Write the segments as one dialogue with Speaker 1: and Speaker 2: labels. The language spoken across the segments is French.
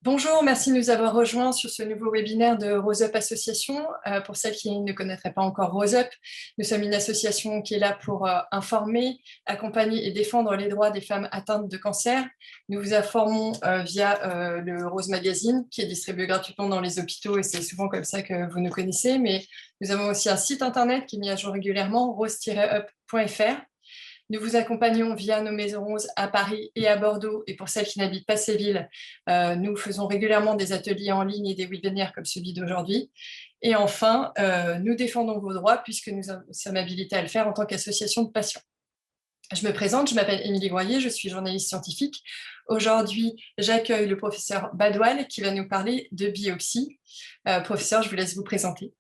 Speaker 1: Bonjour, merci de nous avoir rejoints sur ce nouveau webinaire de Rose Up Association. Pour celles qui ne connaîtraient pas encore Rose Up, nous sommes une association qui est là pour informer, accompagner et défendre les droits des femmes atteintes de cancer. Nous vous informons via le Rose Magazine qui est distribué gratuitement dans les hôpitaux et c'est souvent comme ça que vous nous connaissez. Mais nous avons aussi un site internet qui est mis à jour régulièrement, rose-up.fr. Nous vous accompagnons via nos maisons roses à Paris et à Bordeaux. Et pour celles qui n'habitent pas ces villes, nous faisons régulièrement des ateliers en ligne et des webinaires comme celui d'aujourd'hui. Et enfin, nous défendons vos droits puisque nous sommes habilités à le faire en tant qu'association de patients. Je me présente, je m'appelle Émilie Groyer, je suis journaliste scientifique. Aujourd'hui, j'accueille le professeur Badoual qui va nous parler de biopsie. Professeur, je vous laisse vous présenter.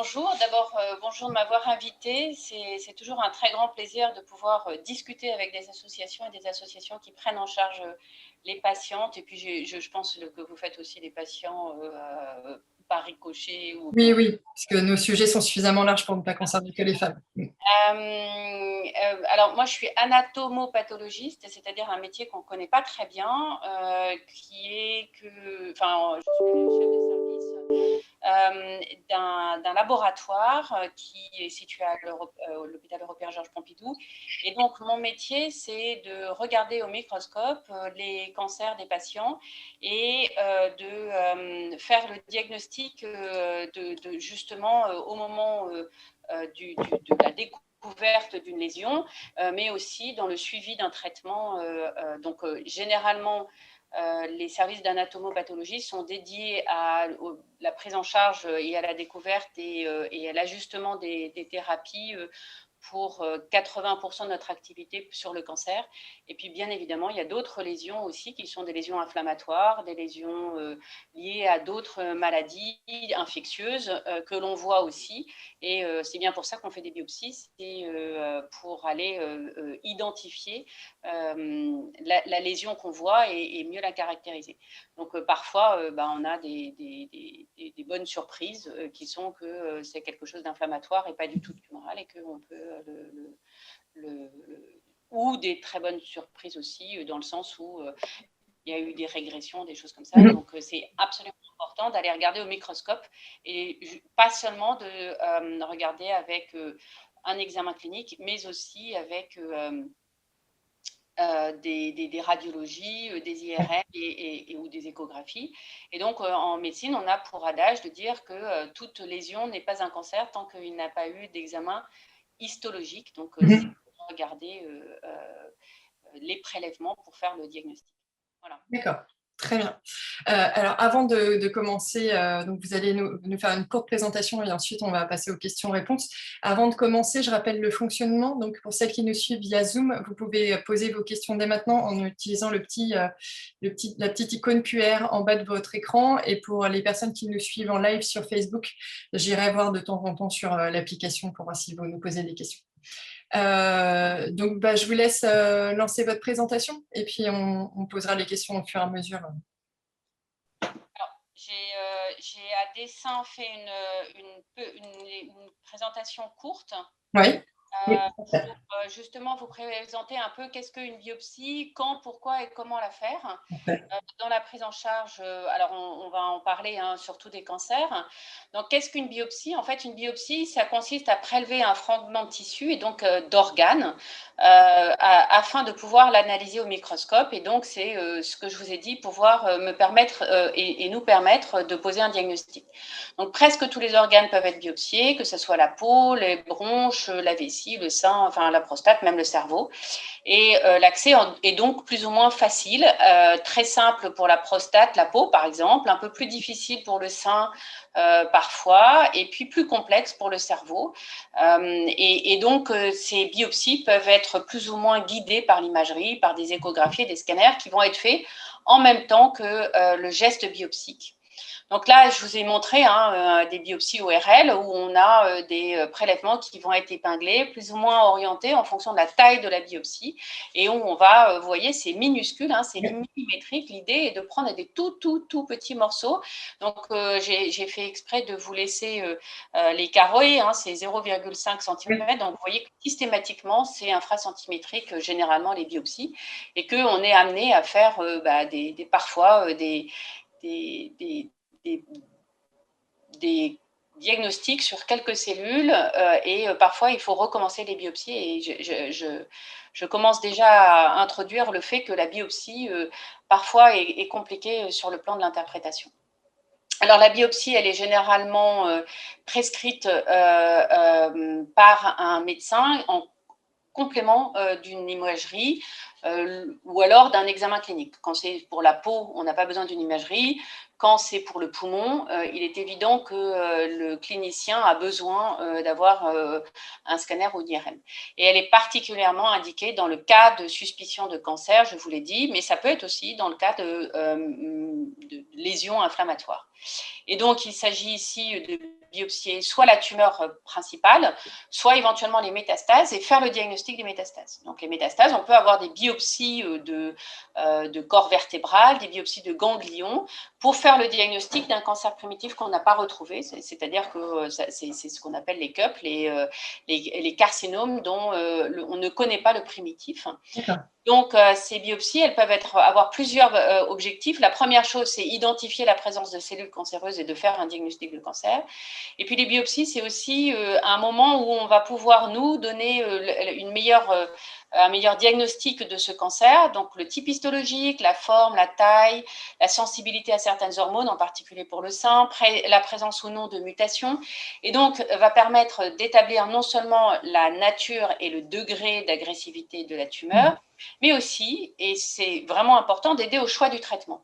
Speaker 2: Bonjour, d'abord bonjour de m'avoir invité. C'est toujours un très grand plaisir de pouvoir discuter avec des associations et des associations qui prennent en charge les patientes. Et puis je pense que vous faites aussi des patients par ricochet.
Speaker 1: Oui, parce que nos sujets sont suffisamment larges pour ne pas concerner que les femmes.
Speaker 2: Alors moi je suis anatomopathologiste, c'est-à-dire un métier qu'on ne connaît pas très bien, qui est que, enfin, je suis chef de service d'un laboratoire qui est situé à l'hôpital européen Georges Pompidou. Et donc, mon métier, c'est de regarder au microscope les cancers des patients et de faire le diagnostic justement au moment de la découverte d'une lésion, mais aussi dans le suivi d'un traitement. Donc, généralement, les services d'anatomopathologie sont dédiés à la prise en charge et à la découverte et à l'ajustement des thérapies pour 80% de notre activité sur le cancer. Et puis, bien évidemment, il y a d'autres lésions aussi qui sont des lésions inflammatoires, des lésions liées à d'autres maladies infectieuses que l'on voit aussi. Et c'est bien pour ça qu'on fait des biopsies, c'est pour aller identifier la lésion qu'on voit et mieux la caractériser. Donc, parfois, on a des bonnes surprises qui sont que c'est quelque chose d'inflammatoire et pas du tout tumoral et qu'on peut ou des très bonnes surprises aussi, dans le sens où il y a eu des régressions, des choses comme ça. Donc, c'est absolument important d'aller regarder au microscope et pas seulement de regarder avec un examen clinique, mais aussi avec des radiologies, des IRM ou des échographies. Et donc, en médecine, on a pour adage de dire que toute lésion n'est pas un cancer tant qu'il n'a pas eu d'examen histologique. Donc, c'est pour regarder les prélèvements pour faire le diagnostic. Voilà.
Speaker 1: D'accord, très bien. Alors, avant de commencer, donc vous allez nous faire une courte présentation et ensuite on va passer aux questions-réponses. Avant de commencer, je rappelle le fonctionnement. Donc, pour celles qui nous suivent via Zoom, vous pouvez poser vos questions dès maintenant en utilisant la petite icône QR en bas de votre écran. Et pour les personnes qui nous suivent en live sur Facebook, j'irai voir de temps en temps sur l'application pour voir si vous nous posez des questions. Donc, je vous laisse lancer votre présentation et puis on posera les questions au fur et à mesure.
Speaker 2: Alors, j'ai à dessein fait une présentation courte.
Speaker 1: Oui.
Speaker 2: Pour justement vous présenter un peu qu'est-ce qu'une biopsie, quand, pourquoi et comment la faire. Dans la prise en charge, alors on va en parler, surtout des cancers. Donc, qu'est-ce qu'une biopsie? En fait, une biopsie, ça consiste à prélever un fragment de tissu et donc d'organes afin de pouvoir l'analyser au microscope. Et donc, c'est ce que je vous ai dit, pouvoir me permettre et nous permettre de poser un diagnostic. Donc, presque tous les organes peuvent être biopsiés, que ce soit la peau, les bronches, la vessie, le sein, enfin la prostate, même le cerveau. Et l'accès est donc plus ou moins facile, très simple pour la prostate, la peau par exemple, un peu plus difficile pour le sein parfois, et puis plus complexe pour le cerveau. Et donc ces biopsies peuvent être plus ou moins guidées par l'imagerie, par des échographies et des scanners qui vont être faits en même temps que le geste biopsique. Donc là, je vous ai montré des biopsies ORL où on a des prélèvements qui vont être épinglés, plus ou moins orientés en fonction de la taille de la biopsie, et où on va, vous voyez, c'est minuscule, c'est millimétrique. L'idée est de prendre des tout petits morceaux. Donc j'ai fait exprès de vous laisser les carrés, c'est 0,5 cm. Donc vous voyez que systématiquement, c'est infracentimétrique généralement les biopsies, et qu'on est amené à faire parfois des diagnostics sur quelques cellules et parfois il faut recommencer les biopsies, et je commence déjà à introduire le fait que la biopsie parfois est compliquée sur le plan de l'interprétation. Alors la biopsie, elle est généralement prescrite par un médecin en complément d'une imagerie ou alors d'un examen clinique. Quand c'est pour la peau, on n'a pas besoin d'une imagerie. Quand c'est pour le poumon, il est évident que le clinicien a besoin d'avoir un scanner ou une IRM. Et elle est particulièrement indiquée dans le cas de suspicion de cancer, je vous l'ai dit, mais ça peut être aussi dans le cas de lésions inflammatoires. Et donc, il s'agit ici de biopsier soit la tumeur principale, soit éventuellement les métastases, et faire le diagnostic des métastases. Donc, les métastases, on peut avoir des biopsies de corps vertébral, des biopsies de ganglions, pour faire le diagnostic d'un cancer primitif qu'on n'a pas retrouvé. C'est-à-dire que c'est ce qu'on appelle les CUP, les carcinomes dont on ne connaît pas le primitif. Donc, ces biopsies, elles peuvent avoir plusieurs objectifs. La première chose, c'est identifier la présence de cellules cancéreuses et de faire un diagnostic de cancer. Et puis, les biopsies, c'est aussi un moment où on va pouvoir nous donner un meilleur diagnostic de ce cancer. Donc, le type histologique, la forme, la taille, la sensibilité à certaines hormones, en particulier pour le sein, la présence ou non de mutations. Et donc, va permettre d'établir non seulement la nature et le degré d'agressivité de la tumeur, mais aussi, et c'est vraiment important, d'aider au choix du traitement.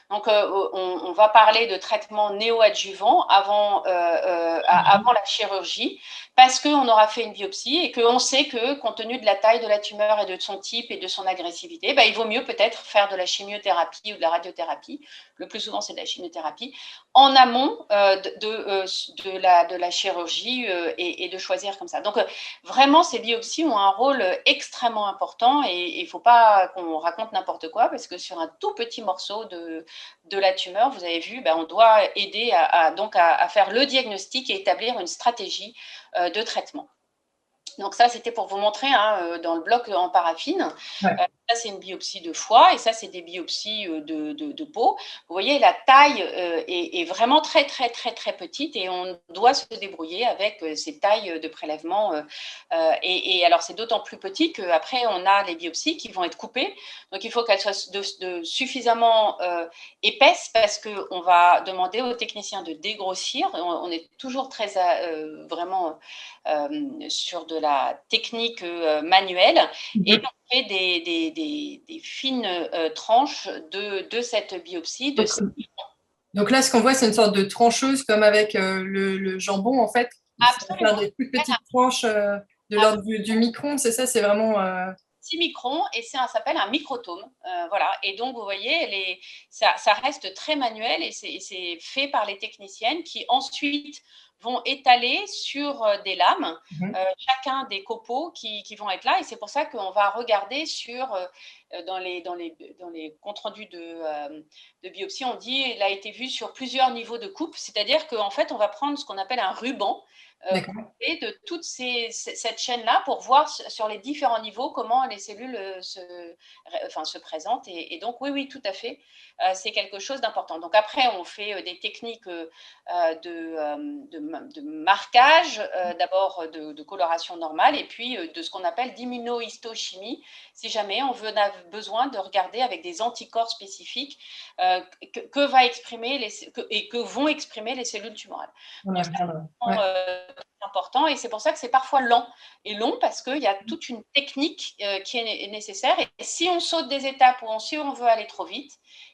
Speaker 2: Donc, on va parler de traitement néoadjuvant avant la chirurgie, parce qu'on aura fait une biopsie et qu'on sait que, compte tenu de la taille de la tumeur et de son type et de son agressivité, il vaut mieux peut-être faire de la chimiothérapie ou de la radiothérapie. Le plus souvent, c'est de la chimiothérapie, en amont de la chirurgie et de choisir comme ça. Donc, vraiment, ces biopsies ont un rôle extrêmement important, et il ne faut pas qu'on raconte n'importe quoi, parce que sur un tout petit morceau de la tumeur, vous avez vu, on doit aider à faire le diagnostic et établir une stratégie de traitement. Donc ça, c'était pour vous montrer dans le bloc en paraffine. Ça, c'est une biopsie de foie, et ça, c'est des biopsies de peau. Vous voyez, la taille est vraiment très petite, et on doit se débrouiller avec ces tailles de prélèvement. Et alors, c'est d'autant plus petit qu'après, on a les biopsies qui vont être coupées. Donc, il faut qu'elles soient suffisamment épaisses, parce qu'on va demander aux techniciens de dégrossir. On est toujours très vraiment sur de la technique manuelle, et on fait des fines tranches de cette biopsie.
Speaker 1: Donc là, ce qu'on voit, c'est une sorte de trancheuse, comme avec le jambon, en fait.
Speaker 2: Absolument.
Speaker 1: Faire des plus petites tranches de l'ordre du micron, c'est ça, c'est vraiment...
Speaker 2: 6 microns, et ça s'appelle un microtome. Voilà. Et donc, vous voyez, ça reste très manuel, et c'est fait par les techniciennes qui ensuite vont étaler sur des lames chacun des copeaux qui vont être là. Et c'est pour ça qu'on va regarder dans les comptes rendus de biopsie, on dit il a été vu sur plusieurs niveaux de coupe, c'est-à-dire qu'en fait, on va prendre ce qu'on appelle un ruban et de toute cette chaîne-là pour voir sur les différents niveaux comment les cellules se présentent. Et donc, oui, tout à fait, c'est quelque chose d'important. Donc après, on fait des techniques de marquage, d'abord de coloration normale, et puis de ce qu'on appelle d'immunohistochimie, si jamais on a besoin de regarder avec des anticorps spécifiques que vont exprimer les cellules tumorales. Donc, c'est important et c'est pour ça que c'est parfois lent et long parce qu'il y a toute une technique qui est nécessaire et si on saute des étapes ou si on veut aller trop vite,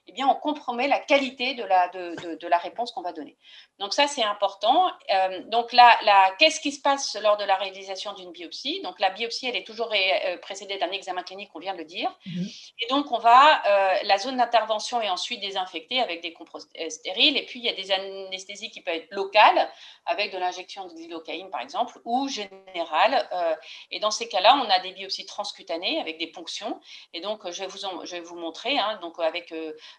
Speaker 2: eh bien, on compromet la qualité de la réponse qu'on va donner. Donc ça, c'est important. Donc qu'est-ce qui se passe lors de la réalisation d'une biopsie? Donc la biopsie, elle est toujours précédée d'un examen clinique, on vient de le dire. Et donc, la zone d'intervention est ensuite désinfectée avec des compresses stériles. Et puis, il y a des anesthésies qui peuvent être locales, avec de l'injection de xylocaïne, par exemple, ou générale. Et dans ces cas-là, on a des biopsies transcutanées avec des ponctions. Et donc, je vais vous montrer, donc avec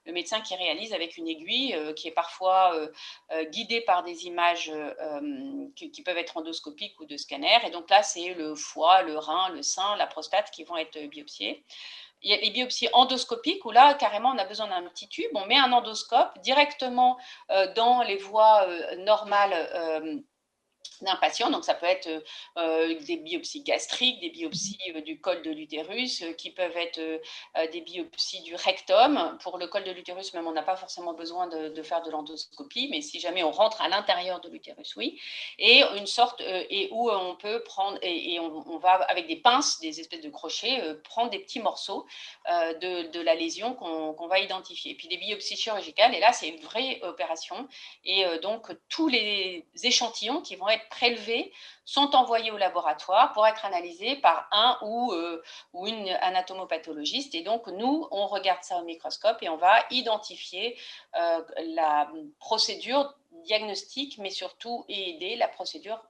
Speaker 2: le médecin qui réalise avec une aiguille qui est parfois guidée par des images qui peuvent être endoscopiques ou de scanner. Et donc là, c'est le foie, le rein, le sein, la prostate qui vont être biopsiés. Il y a les biopsies endoscopiques où là, carrément, on a besoin d'un petit tube. On met un endoscope directement dans les voies normales d'un patient. Donc, ça peut être des biopsies gastriques, des biopsies du col de l'utérus, qui peuvent être des biopsies du rectum. Pour le col de l'utérus, même, on n'a pas forcément besoin de faire de l'endoscopie, mais si jamais on rentre à l'intérieur de l'utérus, oui. Et une sorte, et où on peut prendre, et on va, avec des pinces, des espèces de crochets, prendre des petits morceaux de la lésion qu'on va identifier. Et puis, des biopsies chirurgicales, et là, c'est une vraie opération. Et donc, tous les échantillons qui vont être prélevés sont envoyés au laboratoire pour être analysés par un ou une anatomopathologiste. Et donc, nous, on regarde ça au microscope et on va identifier la procédure diagnostique, mais surtout aider la procédure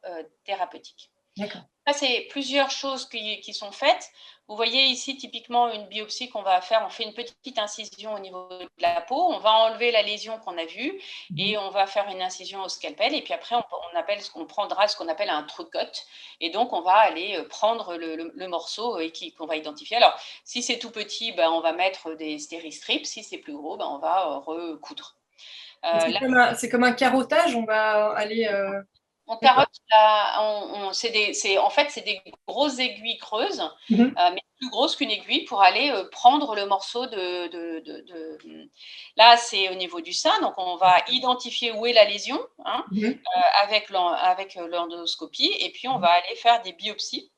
Speaker 2: thérapeutique.
Speaker 1: D'accord.
Speaker 2: Ça, c'est plusieurs choses qui sont faites. Vous voyez ici typiquement une biopsie qu'on va faire. On fait une petite incision au niveau de la peau. On va enlever la lésion qu'on a vue et on va faire une incision au scalpel. Et puis après, on prendra ce qu'on appelle un true cut. Et donc, on va aller prendre le morceau qu'on va identifier. Alors, si c'est tout petit, on va mettre des stéristrips. Si c'est plus gros, on va recoudre.
Speaker 1: C'est comme un carottage, on va aller…
Speaker 2: On carotte, en fait, c'est des grosses aiguilles creuses, mais plus grosses qu'une aiguille pour aller prendre le morceau Là, c'est au niveau du sein, donc on va identifier où est la lésion avec l'endoscopie, et puis on va aller faire des biopsies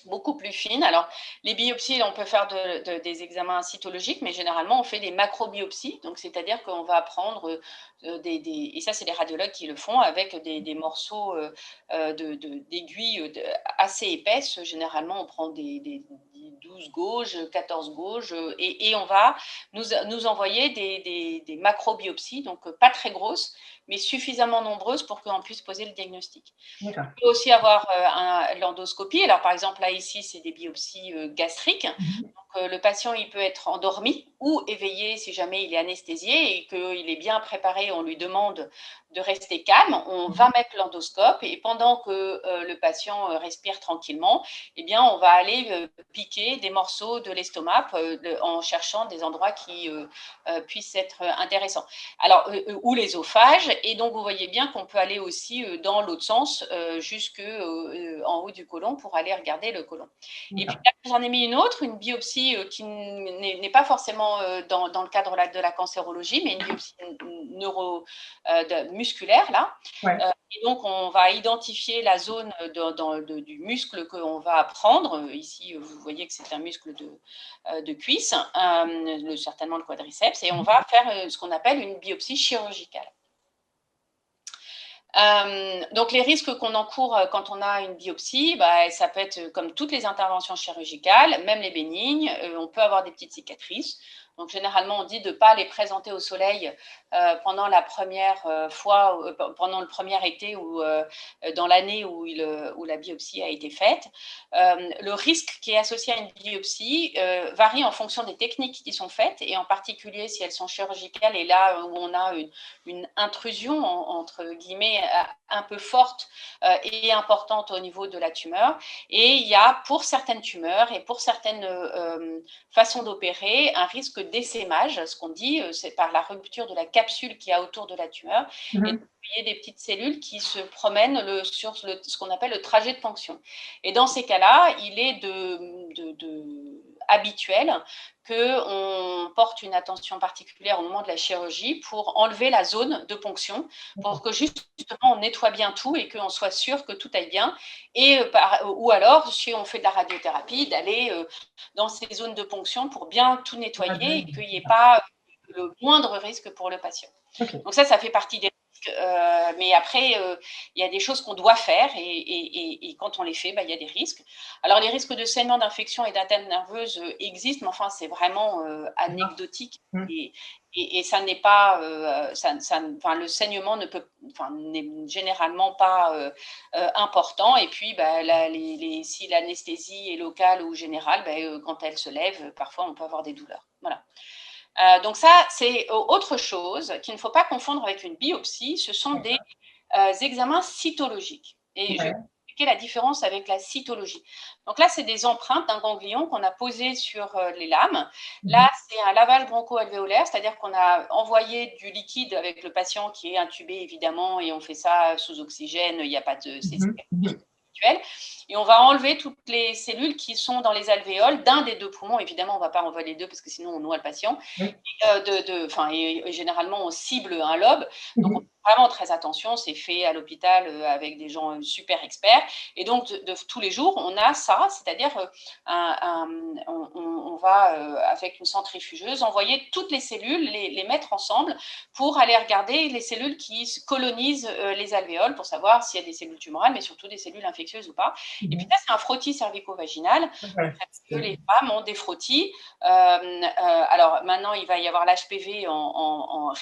Speaker 2: beaucoup plus fines. Alors, les biopsies, on peut faire des examens cytologiques, mais généralement, on fait des macrobiopsies. Donc, c'est-à-dire qu'on va prendre et ça, c'est les radiologues qui le font, avec des morceaux d'aiguilles assez épaisses. Généralement, on prend des 12 gauges, 14 gauges, et on va nous envoyer des macrobiopsies, donc pas très grosses, mais suffisamment nombreuses pour qu'on puisse poser le diagnostic. On peut aussi avoir l'endoscopie. Alors, par exemple, là, ici, c'est des biopsies gastriques. Donc, le patient, il peut être endormi ou éveillé si jamais il est anesthésié et qu'il est bien préparé. On lui demande de rester calme. On va mettre l'endoscope et pendant que le patient respire tranquillement, eh bien, on va aller piquer des morceaux de l'estomac en cherchant des endroits qui puissent être intéressants. Alors, ou l'ésophage. Et donc, vous voyez bien qu'on peut aller aussi dans l'autre sens, jusqu'en haut du côlon pour aller regarder le côlon. Et puis là, j'en ai mis une autre, une biopsie qui n'est pas forcément dans le cadre de la cancérologie, mais une biopsie musculaire, là. Et donc, on va identifier la zone du muscle qu'on va prendre. Ici, vous voyez que c'est un muscle de cuisse, certainement le quadriceps, et on va faire ce qu'on appelle une biopsie chirurgicale. Donc, les risques qu'on encourt quand on a une biopsie, ça peut être comme toutes les interventions chirurgicales, même les bénignes. On peut avoir des petites cicatrices. Donc, généralement, on dit de ne pas les présenter au soleil pendant la première fois, pendant le premier été ou dans l'année où la biopsie a été faite. Le risque qui est associé à une biopsie varie en fonction des techniques qui sont faites, et en particulier si elles sont chirurgicales et là où on a une intrusion, entre guillemets, un peu forte et importante au niveau de la tumeur. Et il y a, pour certaines tumeurs et pour certaines façons d'opérer, un risque d'essaimage. Ce qu'on dit, c'est par la rupture de la capsule qu'il y a autour de la tumeur. Et il y a des petites cellules qui se promènent sur ce qu'on appelle le trajet de fonction. Et dans ces cas-là, il est habituel qu'on porte une attention particulière au moment de la chirurgie pour enlever la zone de ponction, pour que justement on nettoie bien tout et qu'on soit sûr que tout aille bien. Ou alors, si on fait de la radiothérapie, d'aller dans ces zones de ponction pour bien tout nettoyer et qu'il n'y ait pas le moindre risque pour le patient. Okay. Donc ça fait partie des risques. Mais après, il y a des choses qu'on doit faire et quand on les fait, il y a des risques. Alors, les risques de saignement, d'infection et d'atteinte nerveuse existent, mais enfin, c'est vraiment anecdotique. Et ça n'est pas, le saignement n'est généralement pas important. Et puis, si l'anesthésie est locale ou générale, quand elle se lève, parfois on peut avoir des douleurs. Voilà. Donc ça, c'est autre chose qu'il ne faut pas confondre avec une biopsie. Ce sont des examens cytologiques. Et je vais expliquer la différence avec la cytologie. Donc là, c'est des empreintes d'un ganglion qu'on a posées sur les lames. Là, c'est un lavage broncho-alvéolaire, c'est-à-dire qu'on a envoyé du liquide avec le patient qui est intubé, évidemment, et on fait ça sous oxygène, il n'y a pas de... Et on va enlever toutes les cellules qui sont dans les alvéoles d'un des deux poumons. Évidemment, on ne va pas enlever les deux parce que sinon on noie le patient. Et généralement, on cible un lobe. Donc, on fait vraiment très attention. C'est fait à l'hôpital avec des gens super experts. Et donc, tous les jours, on a ça, c'est-à-dire on va, avec une centrifugeuse, envoyer toutes les cellules, les mettre ensemble pour aller regarder les cellules qui colonisent les alvéoles pour savoir s'il y a des cellules tumorales, mais surtout des cellules infectieuses ou pas. Et puis là, c'est un frottis cervico-vaginal. Les femmes ont des frottis. Alors maintenant, il va y avoir l'HPV en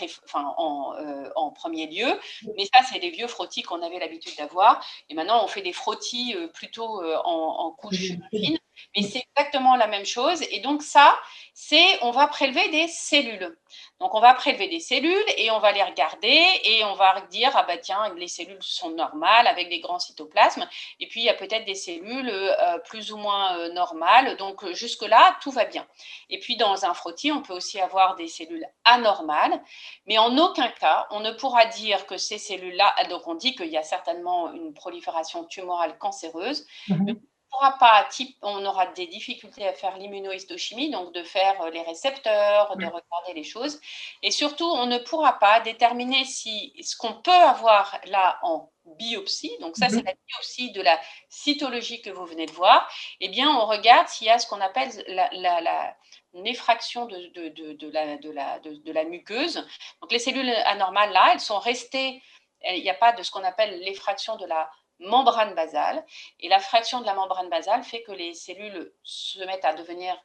Speaker 2: premier lieu, mais ça, c'est les vieux frottis qu'on avait l'habitude d'avoir. Et maintenant, on fait des frottis plutôt en couche fine. Mais c'est exactement la même chose. Et donc ça, on va prélever des cellules. Donc, on va prélever des cellules et on va les regarder et on va dire, ah bah tiens, les cellules sont normales avec des grands cytoplasmes. Et puis, il y a peut-être des cellules plus ou moins normales. Donc, jusque-là, tout va bien. Et puis, dans un frottis, on peut aussi avoir des cellules anormales. Mais en aucun cas, on ne pourra dire que ces cellules-là, donc on dit qu'il y a certainement une prolifération tumorale cancéreuse, on aura des difficultés à faire l'immunohistochimie, donc de faire les récepteurs, de regarder les choses. Et surtout, on ne pourra pas déterminer si ce qu'on peut avoir là en biopsie, donc ça c'est la biopsie de la cytologie que vous venez de voir, eh bien on regarde s'il y a ce qu'on appelle une effraction de la muqueuse. Donc les cellules anormales là, elles sont restées, il n'y a pas de ce qu'on appelle l'effraction de la membrane basale, et la fraction de la membrane basale fait que les cellules se mettent à devenir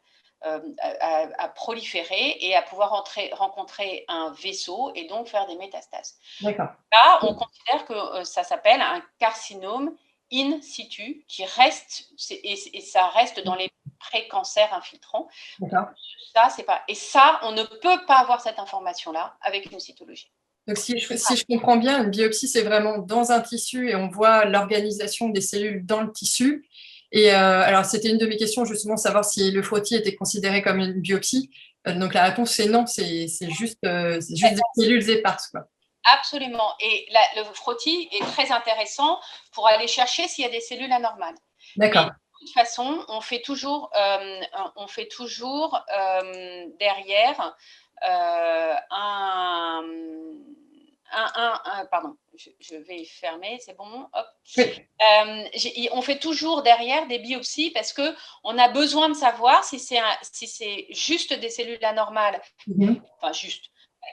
Speaker 2: à proliférer et à pouvoir rencontrer un vaisseau et donc faire des métastases. D'accord. Là, on considère que ça s'appelle un carcinome in situ qui reste, et ça reste dans les pré-cancers infiltrants. D'accord. Et ça, on ne peut pas avoir cette information-là avec une cytologie.
Speaker 1: Donc, si je comprends bien, une biopsie, c'est vraiment dans un tissu et on voit l'organisation des cellules dans le tissu. Et alors, c'était une de mes questions, justement, savoir si le frottis était considéré comme une biopsie. Donc, la réponse, c'est non, c'est juste des cellules éparses, quoi.
Speaker 2: Absolument. Et le frottis est très intéressant pour aller chercher s'il y a des cellules anormales. D'accord. Mais de toute façon, on fait toujours derrière pardon, je vais fermer, c'est bon, hop. Oui. On fait toujours derrière des biopsies parce qu'on a besoin de savoir si c'est juste des cellules anormales, enfin juste,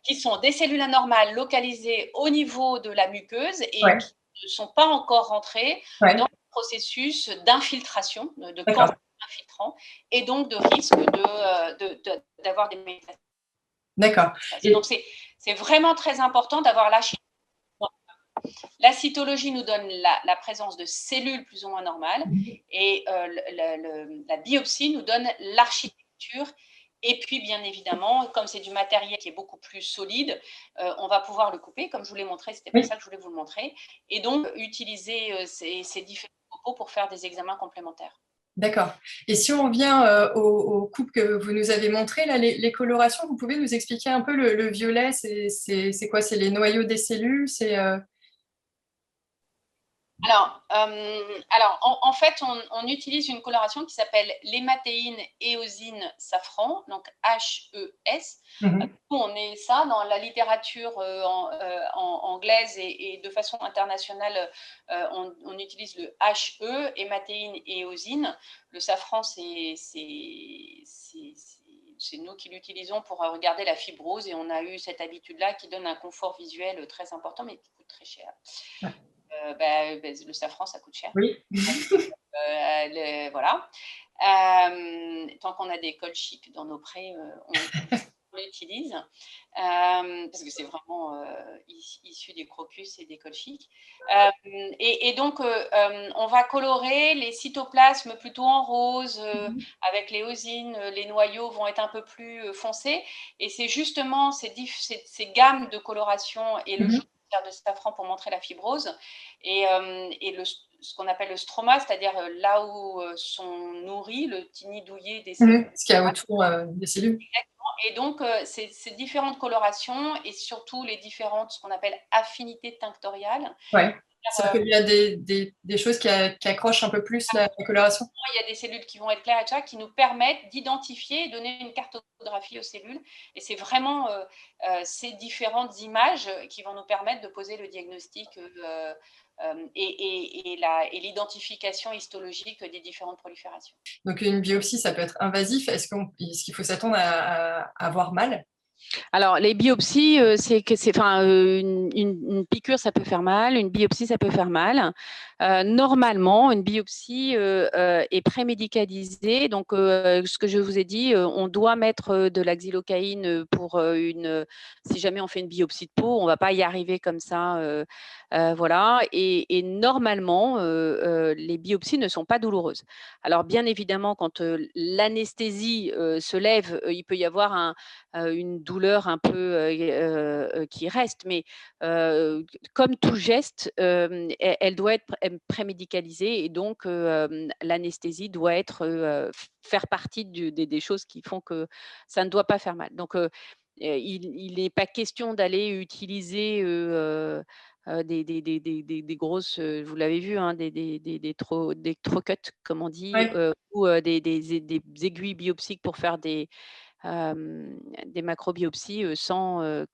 Speaker 2: qui sont des cellules anormales localisées au niveau de la muqueuse et qui ne sont pas encore rentrées dans le processus d'infiltration, de cancer infiltrant, et donc de risque d'avoir des métastases.
Speaker 1: D'accord.
Speaker 2: Donc, c'est vraiment très important d'avoir la cytologie. La cytologie nous donne la présence de cellules plus ou moins normales et la biopsie nous donne l'architecture. Et puis, bien évidemment, comme c'est du matériel qui est beaucoup plus solide, on va pouvoir le couper, comme je vous l'ai montré, c'était pour ça que je voulais vous le montrer, et donc utiliser ces différents copeaux pour faire des examens complémentaires.
Speaker 1: D'accord. Et si on revient aux coupes que vous nous avez montrées, là, les colorations, vous pouvez nous expliquer un peu le violet, c'est quoi? C'est les noyaux des cellules?
Speaker 2: En fait, on utilise une coloration qui s'appelle l'hématéine éosine safran, donc HES.
Speaker 1: Mhm.
Speaker 2: Nous, on est ça dans la littérature anglaise et de façon internationale, on utilise le HE, hématéine éosine. Le safran, c'est nous qui l'utilisons pour regarder la fibrose et on a eu cette habitude-là qui donne un confort visuel très important mais qui coûte très cher. Le safran, ça coûte cher.
Speaker 1: Oui.
Speaker 2: Voilà. Tant qu'on a des colchiques dans nos prés, on l'utilise parce que c'est vraiment issu des crocus et des colchiques. Donc, on va colorer les cytoplasmes plutôt en rose, avec l'éosine, les noyaux vont être un peu plus foncés. Et c'est justement ces gammes de coloration et le jaune de safran pour montrer la fibrose et ce qu'on appelle le stroma, c'est-à-dire là où sont nourris le tinidouillé des cellules.
Speaker 1: Ce qu'il y a autour des cellules.
Speaker 2: Et donc, ces différentes colorations et surtout les différentes, ce qu'on appelle affinités tinctoriales.
Speaker 1: Ouais. C'est-à-dire qu'il y a des choses qui accrochent un peu plus la coloration.
Speaker 2: Il y a des cellules qui vont être claires et ça, qui nous permettent d'identifier et donner une cartographie aux cellules. Et c'est vraiment ces différentes images qui vont nous permettre de poser le diagnostic et l'identification histologique des différentes proliférations.
Speaker 1: Donc une biopsie, ça peut être invasif. Est-ce qu'il faut s'attendre à avoir mal?
Speaker 3: Alors, les biopsies, une piqûre, ça peut faire mal, une biopsie, ça peut faire mal. Normalement, une biopsie est prémédicalisée. Donc, ce que je vous ai dit, on doit mettre de la xylocaïne pour si jamais on fait une biopsie de peau, on ne va pas y arriver comme ça. Voilà. Et normalement, les biopsies ne sont pas douloureuses. Alors, bien évidemment, quand l'anesthésie se lève, il peut y avoir une douleur un peu qui reste, mais comme tout geste, elle doit être prémédicalisée et donc l'anesthésie doit faire partie des choses qui font que ça ne doit pas faire mal. Donc, il n'est pas question d'aller utiliser des grosses, vous l'avez vu, hein, des trocuts, comme on dit,
Speaker 1: Ouais.
Speaker 3: ou des aiguilles biopsiques pour faire des macrobiopsies sans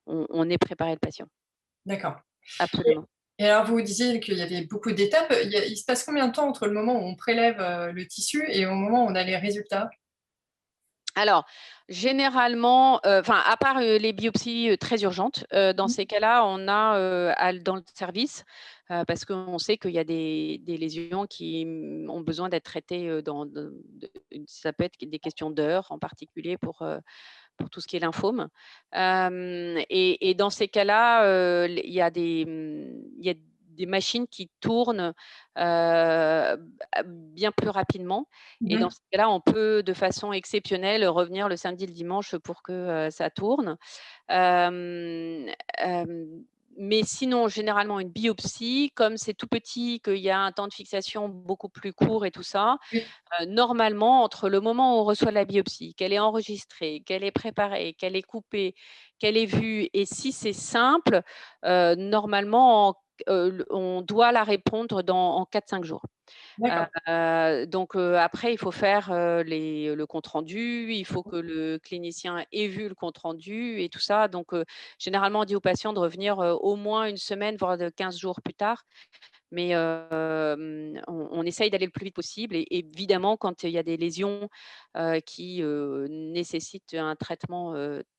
Speaker 3: on ait préparé le patient.
Speaker 1: D'accord.
Speaker 3: Absolument.
Speaker 1: Et alors, vous disiez qu'il y avait beaucoup d'étapes. Il se passe combien de temps entre le moment où on prélève le tissu et au moment où on a les résultats?
Speaker 3: Alors, généralement, à part les biopsies très urgentes, dans ces cas-là, on a dans le service, parce qu'on sait qu'il y a des lésions qui ont besoin d'être traitées ça peut être des questions d'heures en particulier pour tout ce qui est lymphome. Et dans ces cas-là, il y a des machines qui tournent bien plus rapidement. Et dans ce cas-là, on peut, de façon exceptionnelle, revenir le samedi, le dimanche pour que ça tourne. Euh, euh, mais sinon, généralement, une biopsie, comme c'est tout petit, qu'il y a un temps de fixation beaucoup plus court et tout ça,
Speaker 1: Oui.
Speaker 3: Normalement, entre le moment où on reçoit la biopsie, qu'elle est enregistrée, qu'elle est préparée, qu'elle est coupée, qu'elle est vue, et si c'est simple, normalement, on doit la répondre en 4-5 jours.
Speaker 1: D'accord.
Speaker 3: Donc après, il faut faire le compte-rendu, il faut que le clinicien ait vu le compte-rendu et tout ça. Donc généralement, on dit aux patients de revenir au moins une semaine, voire de 15 jours plus tard. Mais on essaye d'aller le plus vite possible. Et évidemment, quand il y a des lésions qui nécessitent un traitement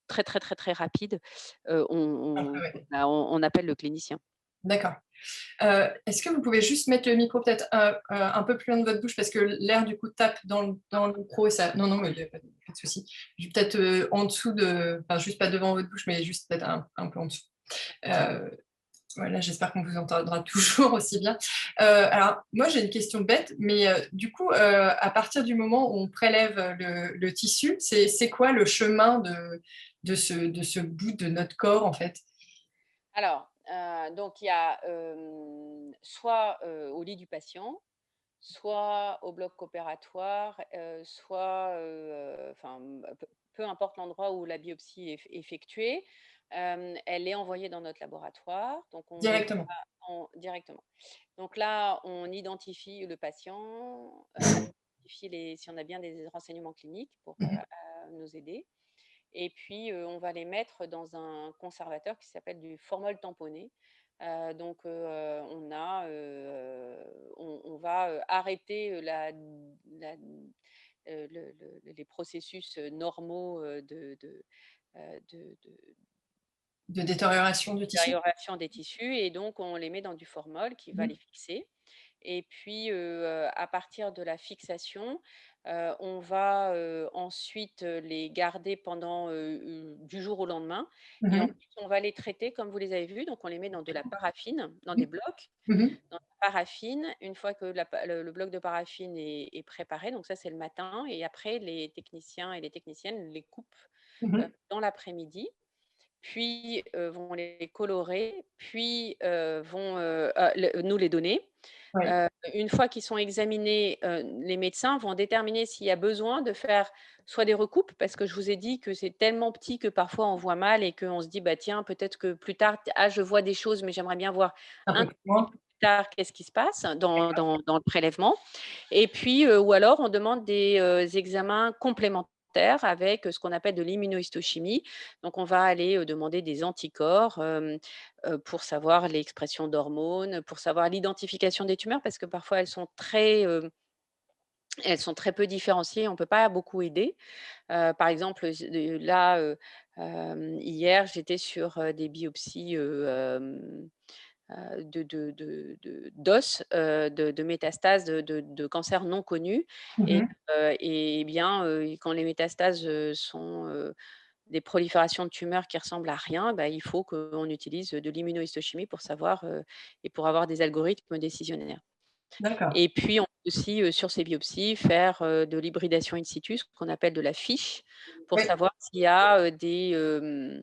Speaker 3: très, très, très, très rapide,
Speaker 1: Ouais.
Speaker 3: on appelle le clinicien.
Speaker 1: D'accord. Est-ce que vous pouvez juste mettre le micro peut-être un peu plus loin de votre bouche parce que l'air du coup tape dans le micro et ça. Non, non, mais il n'y a pas de souci. Peut-être en dessous enfin juste pas devant votre bouche, mais juste peut-être un peu en dessous. Voilà, j'espère qu'on vous entendra toujours aussi bien. Alors, moi, j'ai une question bête, mais du coup, à partir du moment où on prélève le tissu, c'est quoi le chemin de ce bout de notre corps, en fait?
Speaker 3: Alors, donc il y a soit au lit du patient, soit au bloc opératoire, soit, peu importe l'endroit où la biopsie est effectuée, elle est envoyée dans notre laboratoire. Donc
Speaker 1: Directement.
Speaker 3: directement. Donc là, on identifie le patient, si on a bien des renseignements cliniques pour
Speaker 1: Mhm.
Speaker 3: nous aider. Et puis, on va les mettre dans un conservateur qui s'appelle du formol tamponné. Donc, on va arrêter les processus normaux de
Speaker 1: De détérioration du tissu.
Speaker 3: détérioration des tissus, et donc on les met dans du formol qui va
Speaker 1: Mhm.
Speaker 3: les fixer. Et puis, à partir de la fixation, on va, ensuite, les garder pendant, du jour au lendemain, et
Speaker 1: Mhm.
Speaker 3: ensuite on va les traiter comme vous les avez vus. Donc on les met dans de la paraffine, dans des blocs,
Speaker 1: Mhm.
Speaker 3: dans la paraffine. Une fois que le bloc de paraffine est préparé, donc ça c'est le matin, et après les techniciens et les techniciennes les coupent,
Speaker 1: Mhm.
Speaker 3: dans l'après-midi, puis, vont les colorer, puis, vont, nous les donner.
Speaker 1: Ouais.
Speaker 3: Une fois qu'ils sont examinés, les médecins vont déterminer s'il y a besoin de faire soit des recoupes, parce que je vous ai dit que c'est tellement petit que parfois on voit mal et qu'on se dit: «Bah, tiens, peut-être que plus tard, ah, je vois des choses, mais j'aimerais bien voir
Speaker 1: Un
Speaker 3: un
Speaker 1: peu
Speaker 3: tout
Speaker 1: plus
Speaker 3: petit
Speaker 1: loin.
Speaker 3: peu plus tard qu'est-ce qui se passe dans le prélèvement». Et puis, ou alors on demande des, examens complémentaires avec, ce qu'on appelle de l'immunohistochimie. Donc on va aller, demander des anticorps, pour savoir l'expression d'hormones, pour savoir l'identification des tumeurs, parce que parfois elles sont très peu différenciées, on ne peut pas beaucoup aider. Par exemple, là, hier, j'étais sur, des biopsies, d'os, de métastases de cancers non connus, et
Speaker 1: Mhm.
Speaker 3: bien, quand les métastases, sont, des proliférations de tumeurs qui ressemblent à rien, bah, il faut qu'on utilise de l'immunohistochimie pour savoir, et pour avoir des algorithmes décisionnaires.
Speaker 1: D'accord.
Speaker 3: Et puis on peut aussi, sur ces biopsies, faire, de l'hybridation in situ, ce qu'on appelle de la fiche, pour
Speaker 1: Oui.
Speaker 3: savoir s'il y a, des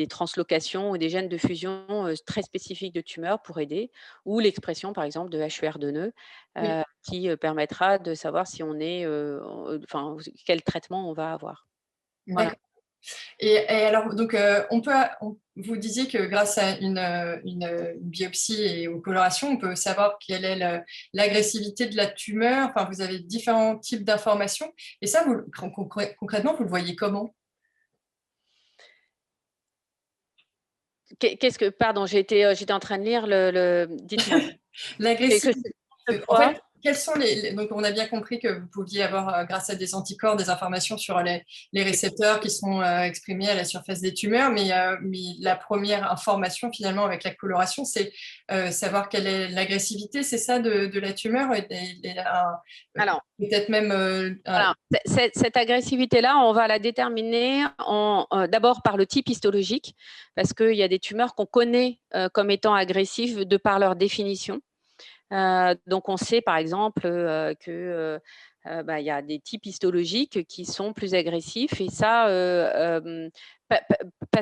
Speaker 3: translocations ou des gènes de fusion, très spécifiques de tumeurs pour aider, ou l'expression par exemple de HUR2 nœuds,
Speaker 1: Oui.
Speaker 3: qui, permettra de savoir si on est, enfin quel traitement on va avoir. Voilà.
Speaker 1: D'accord. Et alors, donc, vous disiez que grâce à une biopsie et aux colorations, on peut savoir quelle est l'agressivité de la tumeur. Enfin, vous avez différents types d'informations. Et ça, concrètement, vous le voyez comment?
Speaker 3: Qu'est-ce que pardon, j'étais en train de lire dites-moi. Que
Speaker 1: L'agressivité.
Speaker 3: de
Speaker 1: En fait,
Speaker 3: quoi?
Speaker 1: quels sont donc on a bien compris que vous pouviez avoir, grâce à des anticorps, des informations sur les récepteurs qui sont exprimés à la surface des tumeurs, mais la première information finalement avec la coloration, c'est savoir quelle est l'agressivité, c'est ça, de la tumeur,
Speaker 3: Alors
Speaker 1: peut-être même
Speaker 3: voilà, cette agressivité-là, on va la déterminer d'abord par le type histologique, parce qu'il y a des tumeurs qu'on connaît, comme étant agressives de par leur définition. Donc on sait par exemple, bah, il y a des types histologiques qui sont plus agressifs, et ça,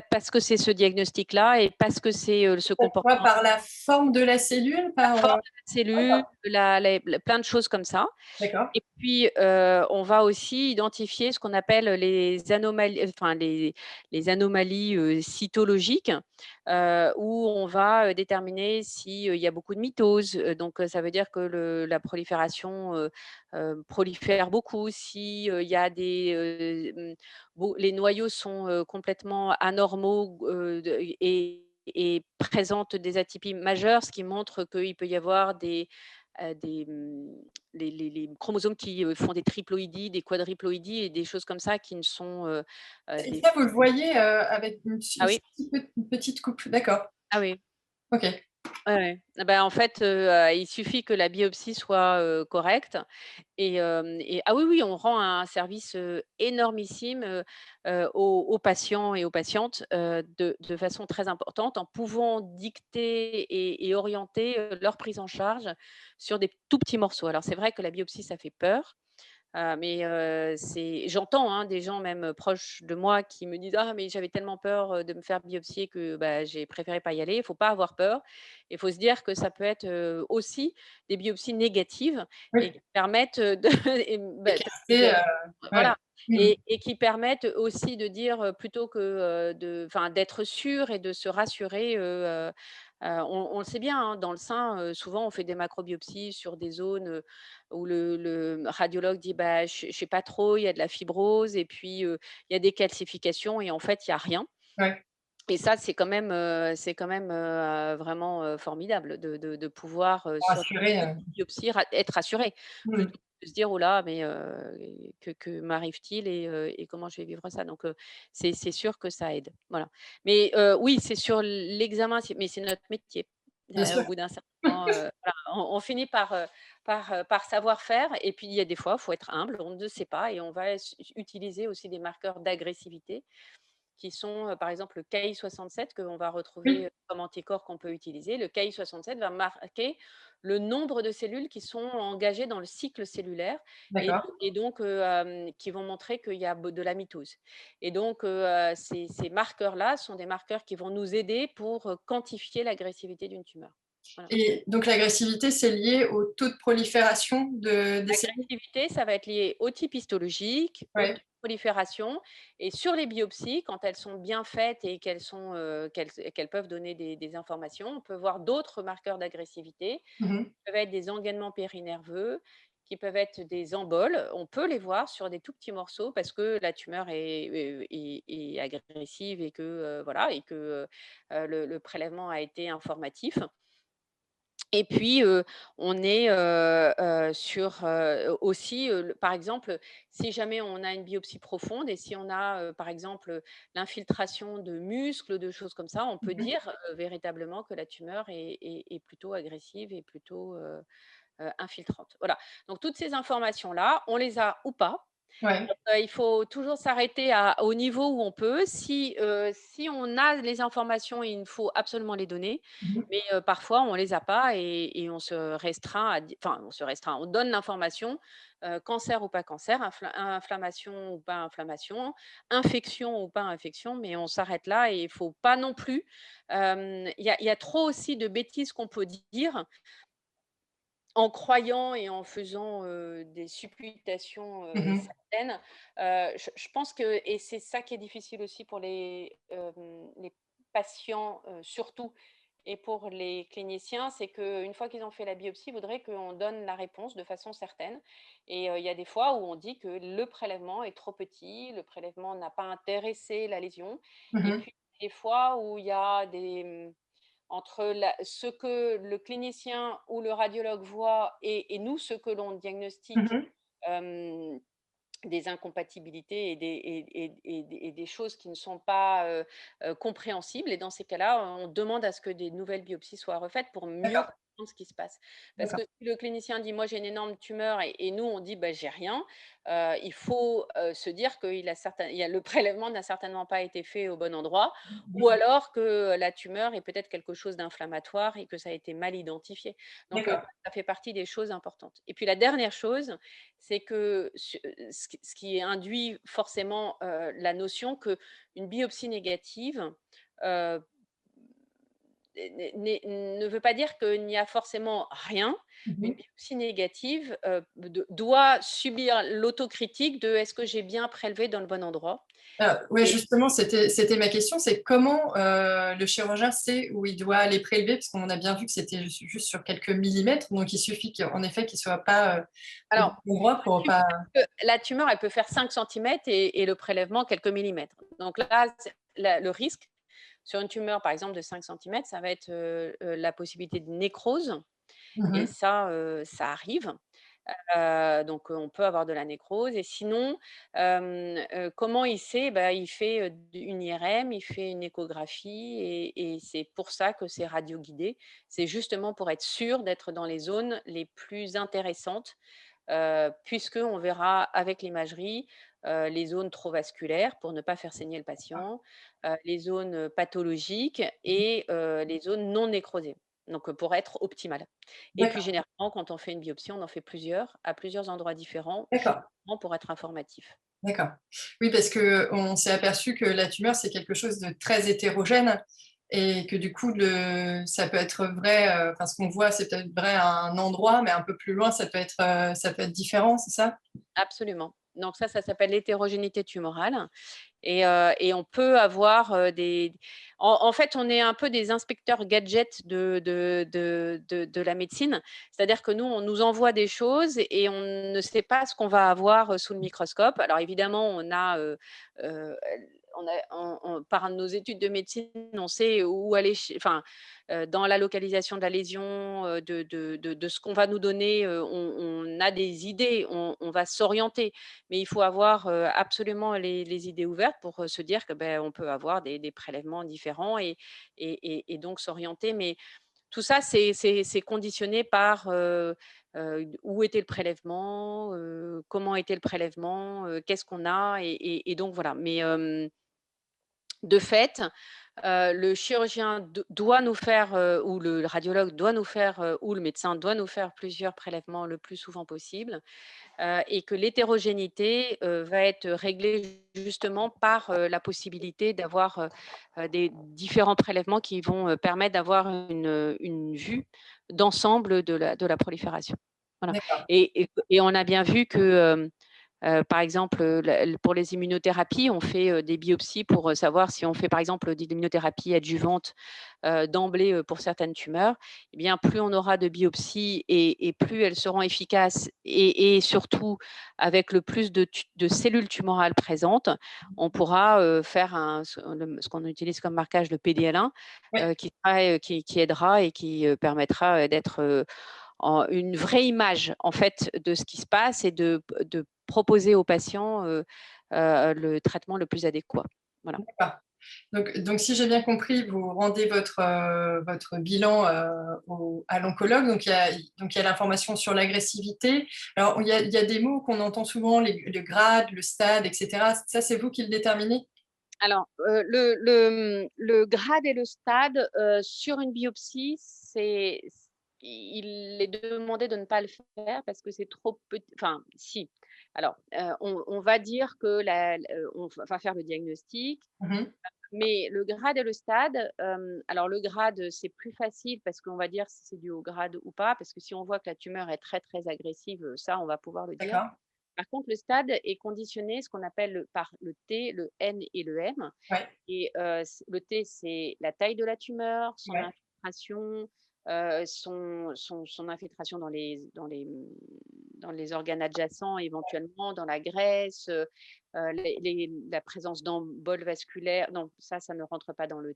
Speaker 3: parce que c'est ce diagnostic-là, et parce que c'est, ce comportement,
Speaker 1: par la forme de la cellule,
Speaker 3: la
Speaker 1: par
Speaker 3: forme de la cellule,
Speaker 1: d'accord,
Speaker 3: plein de choses comme ça.
Speaker 1: d'accord,
Speaker 3: Et puis, on va aussi identifier ce qu'on appelle les anomalies, enfin les anomalies, cytologiques, où on va, déterminer s'il y a beaucoup de mitose, donc ça veut dire que la prolifération, prolifère beaucoup. Si, il y a les noyaux sont, complètement anormaux, et présentent des atypies majeures, ce qui montre qu'il peut y avoir des, les chromosomes qui, font des triploïdies, des quadriploïdies et des choses comme ça qui ne sont,
Speaker 1: et
Speaker 3: des
Speaker 1: ça vous le voyez avec
Speaker 3: ah oui,
Speaker 1: une petite coupe, d'accord,
Speaker 3: ah oui.
Speaker 1: ok.
Speaker 3: Ouais, ouais. Ah bah, en fait, il suffit que la biopsie soit, correcte, et ah oui, oui, on rend un service, énormissime, aux patients et aux patientes, de façon très importante, en pouvant dicter et orienter, leur prise en charge sur des tout petits morceaux. Alors c'est vrai que la biopsie, ça fait peur. Mais j'entends, hein, des gens même, proches de moi qui me disent: «Ah mais j'avais tellement peur, de me faire biopsier que, bah, j'ai préféré pas y aller». Il faut pas avoir peur. Il faut se dire que ça peut être, aussi des biopsies négatives, et
Speaker 1: Oui,
Speaker 3: qui permettent, de et bah,
Speaker 1: écarté, ouais.
Speaker 3: voilà,
Speaker 1: Mmh.
Speaker 3: et qui permettent aussi de dire, plutôt que, d'être sûr et de se rassurer, On le sait bien, hein, dans le sein, souvent on fait des macrobiopsies sur des zones où le radiologue dit bah, je ne sais pas trop, il y a de la fibrose et puis il y a des calcifications et en fait il n'y a rien.
Speaker 1: Ouais.
Speaker 3: Et ça, c'est quand même vraiment formidable de pouvoir sur
Speaker 1: Rassurer.
Speaker 3: des biopsies être rassuré plutôt que de se dire oh là, mais que m'arrive-t-il et comment je vais vivre ça. Donc c'est sûr que ça aide. Voilà. Mais oui, c'est sur l'examen, mais c'est notre métier.
Speaker 1: Bien
Speaker 3: Au
Speaker 1: sûr.
Speaker 3: bout d'un certain temps, voilà, on finit par savoir faire. Et puis il y a des fois, il faut être humble, on ne sait pas et on va utiliser aussi des marqueurs d'agressivité qui sont, par exemple, le Ki-67 qu'on va retrouver,
Speaker 1: Oui,
Speaker 3: comme anticorps qu'on peut utiliser. Le Ki-67 va marquer le nombre de cellules qui sont engagées dans le cycle cellulaire
Speaker 1: d'accord.
Speaker 3: et donc qui vont montrer qu'il y a de la mitose. Et donc ces marqueurs-là sont des marqueurs qui vont nous aider pour, quantifier l'agressivité d'une tumeur. Voilà.
Speaker 1: Et donc l'agressivité, c'est lié au taux de prolifération des cellules?
Speaker 3: L'agressivité, ça va être lié au type histologique, au taux
Speaker 1: Ouais.
Speaker 3: de prolifération et sur les biopsies, quand elles sont bien faites et qu'elles peuvent donner des informations, on peut voir d'autres marqueurs d'agressivité,
Speaker 1: Mmh.
Speaker 3: qui peuvent être des engainements périnerveux, qui peuvent être des emboles. On peut les voir sur des tout petits morceaux parce que la tumeur est agressive et que, voilà et que, le prélèvement a été informatif. Et puis, on est, sur, aussi, par exemple, si jamais on a une biopsie profonde et si on a, par exemple, l'infiltration de muscles, de choses comme ça, on peut
Speaker 1: Mmh.
Speaker 3: dire, véritablement que la tumeur est plutôt agressive et plutôt, infiltrante. Voilà. Donc toutes ces informations-là, on les a ou pas.
Speaker 1: Ouais.
Speaker 3: Il faut toujours s'arrêter au niveau où on peut. Si on a les informations, il faut absolument les donner,
Speaker 1: Mmh.
Speaker 3: mais parfois on les a pas et on se restreint on se restreint, on donne l'information, cancer ou pas cancer, inflammation ou pas inflammation, infection ou pas infection, mais on s'arrête là et il faut pas non plus, il y a trop aussi de bêtises qu'on peut dire en croyant et en faisant, des supputations,
Speaker 1: Mmh.
Speaker 3: certaines, je pense que et c'est ça qui est difficile aussi pour les patients, surtout et pour les cliniciens, c'est qu'une fois qu'ils ont fait la biopsie, ils voudraient qu'on donne la réponse de façon certaine et il y a des fois où on dit que le prélèvement est trop petit, le prélèvement n'a pas intéressé la lésion et
Speaker 1: Mmh.
Speaker 3: puis des fois où il y a entre ce que le clinicien ou le radiologue voit et nous, ce que l'on diagnostique,
Speaker 1: Mmh.
Speaker 3: hem, des incompatibilités et des choses qui ne sont pas, compréhensibles et dans ces cas-là, on demande à ce que des nouvelles biopsies soient refaites pour mieux
Speaker 1: D'accord,
Speaker 3: comprendre ce qui se passe. Parce que
Speaker 1: d'accord.
Speaker 3: si le clinicien dit: «Moi, j'ai une énorme tumeur» et nous, on dit: «Bah, j'ai rien», il faut, se dire il y a le prélèvement n'a certainement pas été fait au bon endroit ou
Speaker 1: Mmh.
Speaker 3: alors que la tumeur est peut-être quelque chose d'inflammatoire et que ça a été mal identifié. Donc
Speaker 1: D'accord.
Speaker 3: ça fait partie des choses importantes. Et puis la dernière chose, c'est que ce qui induit forcément, la notion qu'une biopsie négative, heu, ne veut pas dire qu'il n'y a forcément rien. Une
Speaker 1: Mmh.
Speaker 3: biopsie négative, doit subir l'autocritique de: «Est-ce que j'ai bien prélevé dans le bon endroit?»
Speaker 1: Alors, ouais,
Speaker 3: et
Speaker 1: justement, c'était ma question, c'est comment, le chirurgien sait où il doit les prélever? Parce qu'on a bien vu que c'était juste sur quelques millimètres, donc il suffit qu'en effet, qu'ils soient pas, au
Speaker 3: alors,
Speaker 1: bon endroit pour pas.
Speaker 3: la tumeur, elle peut faire 5 centimètres et le prélèvement quelques millimètres. Donc là, le risque sur une tumeur, par exemple, de 5 centimètres, ça va être, la possibilité de nécrose et
Speaker 1: Mmh.
Speaker 3: ça arrive. Donc on peut avoir de la nécrose et sinon, comment il sait? Bah, il fait, une IRM, il fait une échographie et c'est pour ça que c'est radioguidé. C'est justement pour être sûr d'être dans les zones les plus intéressantes, puisqu'on verra avec l'imagerie, les zones trop vasculaires pour ne pas faire saigner le patient, les zones, pathologiques et les zones non nécrosées. Donc, pour être optimal. Et puis
Speaker 1: D'accord,
Speaker 3: généralement, quand on fait une biopsie, on en fait plusieurs, à plusieurs endroits différents,
Speaker 1: d'accord,
Speaker 3: justement pour être informatif.
Speaker 1: d'accord. Oui, parce qu'on s'est aperçu que la tumeur, c'est quelque chose de très hétérogène et que du coup, ça peut être vrai, enfin, ce qu'on voit, c'est peut-être vrai à un endroit, mais un peu plus loin, ça peut être différent, c'est ça?
Speaker 3: Absolument. Donc ça s'appelle l'hétérogénéité tumorale. Et on peut avoir des… En fait, on est un peu des inspecteurs gadgets de la médecine. C'est-à-dire que nous, on nous envoie des choses et on ne sait pas ce qu'on va avoir sous le microscope. Alors évidemment, par nos études de médecine, on sait où aller, dans la localisation de la lésion, de ce qu'on va nous donner, on a des idées, on va s'orienter. Mais il faut avoir absolument les idées ouvertes pour se dire que on peut avoir des prélèvements différents et donc s'orienter. Mais tout ça, c'est conditionné par où était le prélèvement, comment était le prélèvement, qu'est-ce qu'on a, et donc voilà. Mais de fait, le chirurgien doit nous faire, ou le radiologue doit nous faire, ou le médecin doit nous faire plusieurs prélèvements le plus souvent possible, et que l'hétérogénéité va être réglée justement par la possibilité d'avoir des différents prélèvements qui vont permettre d'avoir une vue d'ensemble de la prolifération. Voilà. Et on a bien vu que par exemple, pour les immunothérapies, on fait des biopsies pour savoir si on fait, par exemple, des immunothérapie adjuvante d'emblée pour certaines tumeurs. Eh bien, plus on aura de biopsies et plus elles seront efficaces et surtout avec le plus de cellules tumorales présentes, on pourra faire ce qu'on utilise comme marquage, le PDL1, qui aidera et qui permettra d'être une vraie image en fait de ce qui se passe et de proposer aux patients le traitement le plus adéquat. Voilà.
Speaker 1: Donc, si j'ai bien compris, vous rendez votre bilan à l'oncologue. Donc, il y a l'information sur l'agressivité. Alors, il y a des mots qu'on entend souvent, le grade, le stade, etc. Ça, c'est vous qui le déterminez?
Speaker 3: Alors, le grade et le stade sur une biopsie, il est demandé de ne pas le faire parce que c'est trop petit. Enfin, si. Alors, on va dire que on va faire le diagnostic, mais le grade et le stade, alors le grade, c'est plus facile parce qu'on va dire si c'est dû au grade ou pas, parce que si on voit que la tumeur est très, très agressive, ça, on va pouvoir le dire.
Speaker 1: D'accord.
Speaker 3: Par contre, le stade est conditionné, ce qu'on appelle par le T, le N et le M.
Speaker 1: Ouais.
Speaker 3: Et le T, c'est la taille de la tumeur, son
Speaker 1: Ouais.
Speaker 3: infiltration, son infiltration dans les organes adjacents, éventuellement, dans la graisse, la présence d'emboles vasculaires. Non, ça ne rentre pas dans le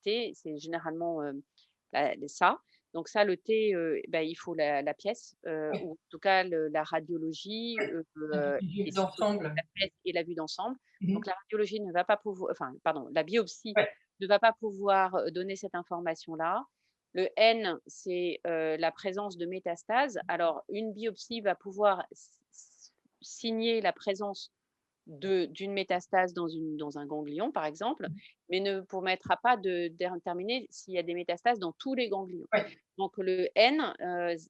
Speaker 3: T. C'est généralement ça. Donc ça, le T, il faut la pièce, ou en tout cas la radiologie, et
Speaker 1: D'ensemble.
Speaker 3: la pièce et la vue d'ensemble.
Speaker 1: Mhm.
Speaker 3: Donc la radiologie ne va pas pouvoir, la biopsie
Speaker 1: Ouais.
Speaker 3: ne va pas pouvoir donner cette information-là. Le N, c'est la présence de métastases. Alors une biopsie va pouvoir signer la présence d'une métastase dans un ganglion, par exemple, mais ne permettra pas de déterminer s'il y a des métastases dans tous les ganglions.
Speaker 1: Ouais.
Speaker 3: Donc, le N,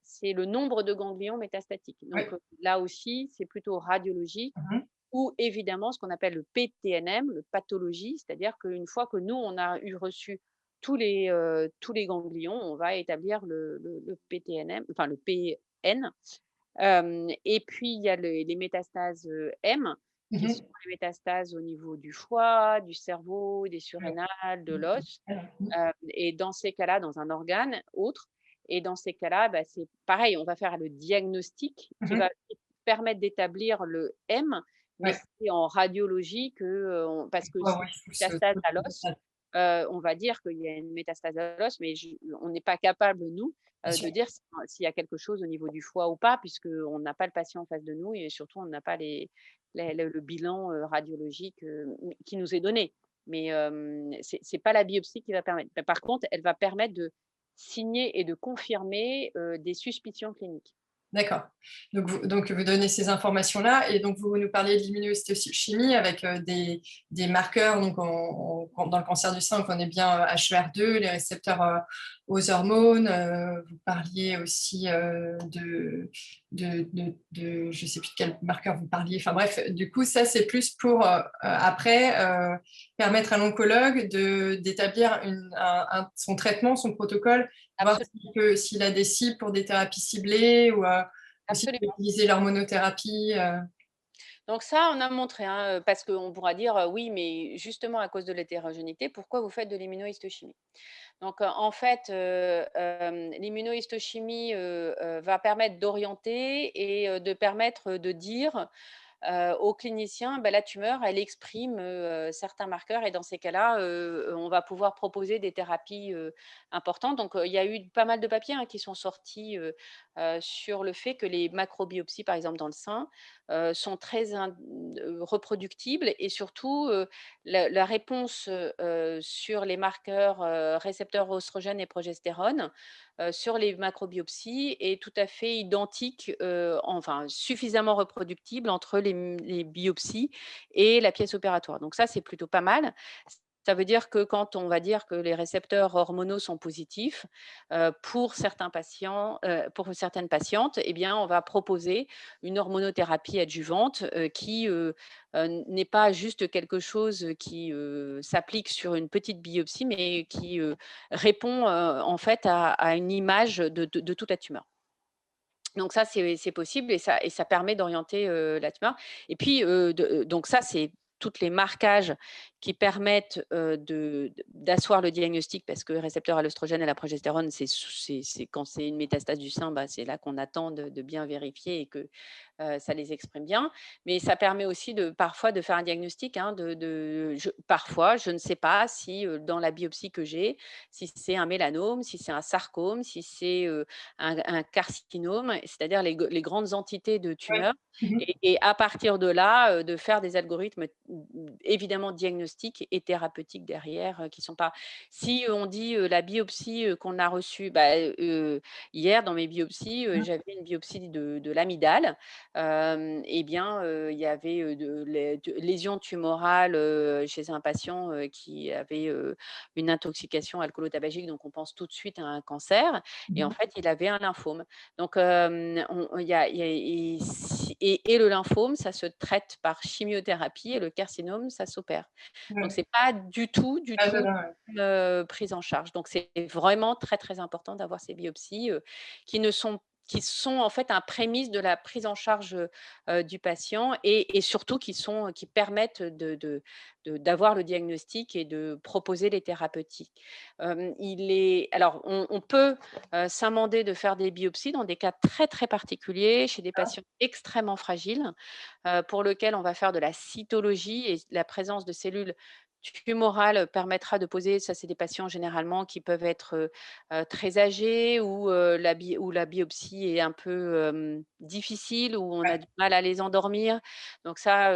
Speaker 3: c'est le nombre de ganglions métastatiques. Donc, là aussi, c'est plutôt radiologique, ou évidemment ce qu'on appelle le PTNM, le pathologie, c'est-à-dire qu'une fois que nous, on a reçu tous les ganglions, on va établir le PTNM, enfin le PN. Et puis, il y a les métastases M, qui sont les métastases au niveau du foie, du cerveau, des surrénales, de l'os. Et dans ces cas-là, dans un organe autre, et dans ces cas-là, c'est pareil, on va faire le diagnostic qui va permettre d'établir le M, mais c'est en radiologie parce que c'est une métastase à l'os. On va dire qu'il y a une métastase à l'os, mais on n'est pas capable, nous, de dire s'il y a quelque chose au niveau du foie ou pas, puisqu'on n'a pas le patient en face de nous et surtout, on n'a pas le bilan radiologique qui nous est donné. Mais ce n'est pas la biopsie qui va permettre. Mais par contre, elle va permettre de signer et de confirmer des suspicions cliniques.
Speaker 1: D'accord. Donc, vous donnez ces informations-là et donc vous nous parliez de l'immunohistochimie avec des marqueurs. Donc, dans le cancer du sein, on connaît bien HER2, les récepteurs aux hormones. Vous parliez aussi je ne sais plus de quel marqueur vous parliez. Enfin bref, du coup, ça, c'est plus pour après permettre à l'oncologue d'établir son traitement, son protocole, voir s'il a des cibles pour des thérapies ciblées ou s'il peut utiliser l'hormonothérapie.
Speaker 3: Donc ça, on a montré, hein, parce qu'on pourra dire, «Oui, mais justement à cause de l'hétérogénéité, pourquoi vous faites de l'immunohistochimie?» Donc, en fait, l'immunohistochimie, va permettre d'orienter et de permettre de dire, au clinicien, bah, la tumeur, elle exprime, certains marqueurs et dans ces cas-là, on va pouvoir proposer des thérapies, importantes. Donc, il y a eu pas mal de papiers, hein, qui sont sortis, sur le fait que les macrobiopsies, par exemple dans le sein, sont très reproductibles et surtout, la réponse, sur les marqueurs, récepteurs oestrogènes et progestérone, sur les macrobiopsies est tout à fait identique, enfin suffisamment reproductible entre les biopsies et la pièce opératoire. Donc ça, c'est plutôt pas mal. Ça veut dire que quand on va dire que les récepteurs hormonaux sont positifs, pour certains patients, pour certaines patientes, eh bien, on va proposer une hormonothérapie adjuvante, qui, n'est pas juste quelque chose qui, s'applique sur une petite biopsie, mais qui, répond, en fait à une image de toute la tumeur. Donc ça, c'est possible et ça permet d'orienter, la tumeur et puis, donc ça, c'est toutes les marquages qui permettent, d'asseoir le diagnostic parce que le récepteur à l'œstrogène et la progestérone, c'est quand c'est une métastase du sein, bah, c'est là qu'on attend de bien vérifier et que, ça les exprime bien. Mais ça permet aussi parfois de faire un diagnostic, hein, parfois, je ne sais pas si, dans la biopsie que j'ai, si c'est un mélanome, si c'est un sarcome, si c'est, un carcinome, c'est-à-dire les grandes entités de
Speaker 1: Ouais.
Speaker 3: tumeurs
Speaker 1: Mmh.
Speaker 3: et à partir de là, de faire des algorithmes, évidemment diagnostiques et thérapeutiques derrière, qui sont pas si on dit, la biopsie, qu'on a reçue, bah, hier dans mes biopsies,
Speaker 1: Mh.
Speaker 3: j'avais une biopsie de l'amygdale, et bien, il y avait, de lésions tumorales, chez un patient, qui avait, une intoxication alcoolo-tabagique, donc on pense tout de suite à un cancer et en
Speaker 1: Mmh.
Speaker 3: fait, il avait un lymphome. Donc, il y a et le lymphome, ça se traite par chimiothérapie et le carcinome, ça s'opère. Donc
Speaker 1: Ouais.
Speaker 3: c'est pas du
Speaker 1: Ah, je
Speaker 3: tout,
Speaker 1: vois, ouais.
Speaker 3: prise en charge. Donc c'est vraiment très, très important d'avoir ces biopsies, qui ne sont qui sont en fait un prémisse de la prise en charge, du patient et surtout qui permettent d'avoir le diagnostic et de proposer les thérapeutiques. Il est alors on peut, s'amender de faire des biopsies dans des cas très, très particuliers, chez des patients extrêmement fragiles, pour lequel on va faire de la cytologie et la présence de cellules tumorales permettra de poser ça c'est des patients généralement qui peuvent être, très âgés ou, la biopsie est un peu, difficile, où on a
Speaker 1: Ouais.
Speaker 3: du mal à les endormir. Donc ça,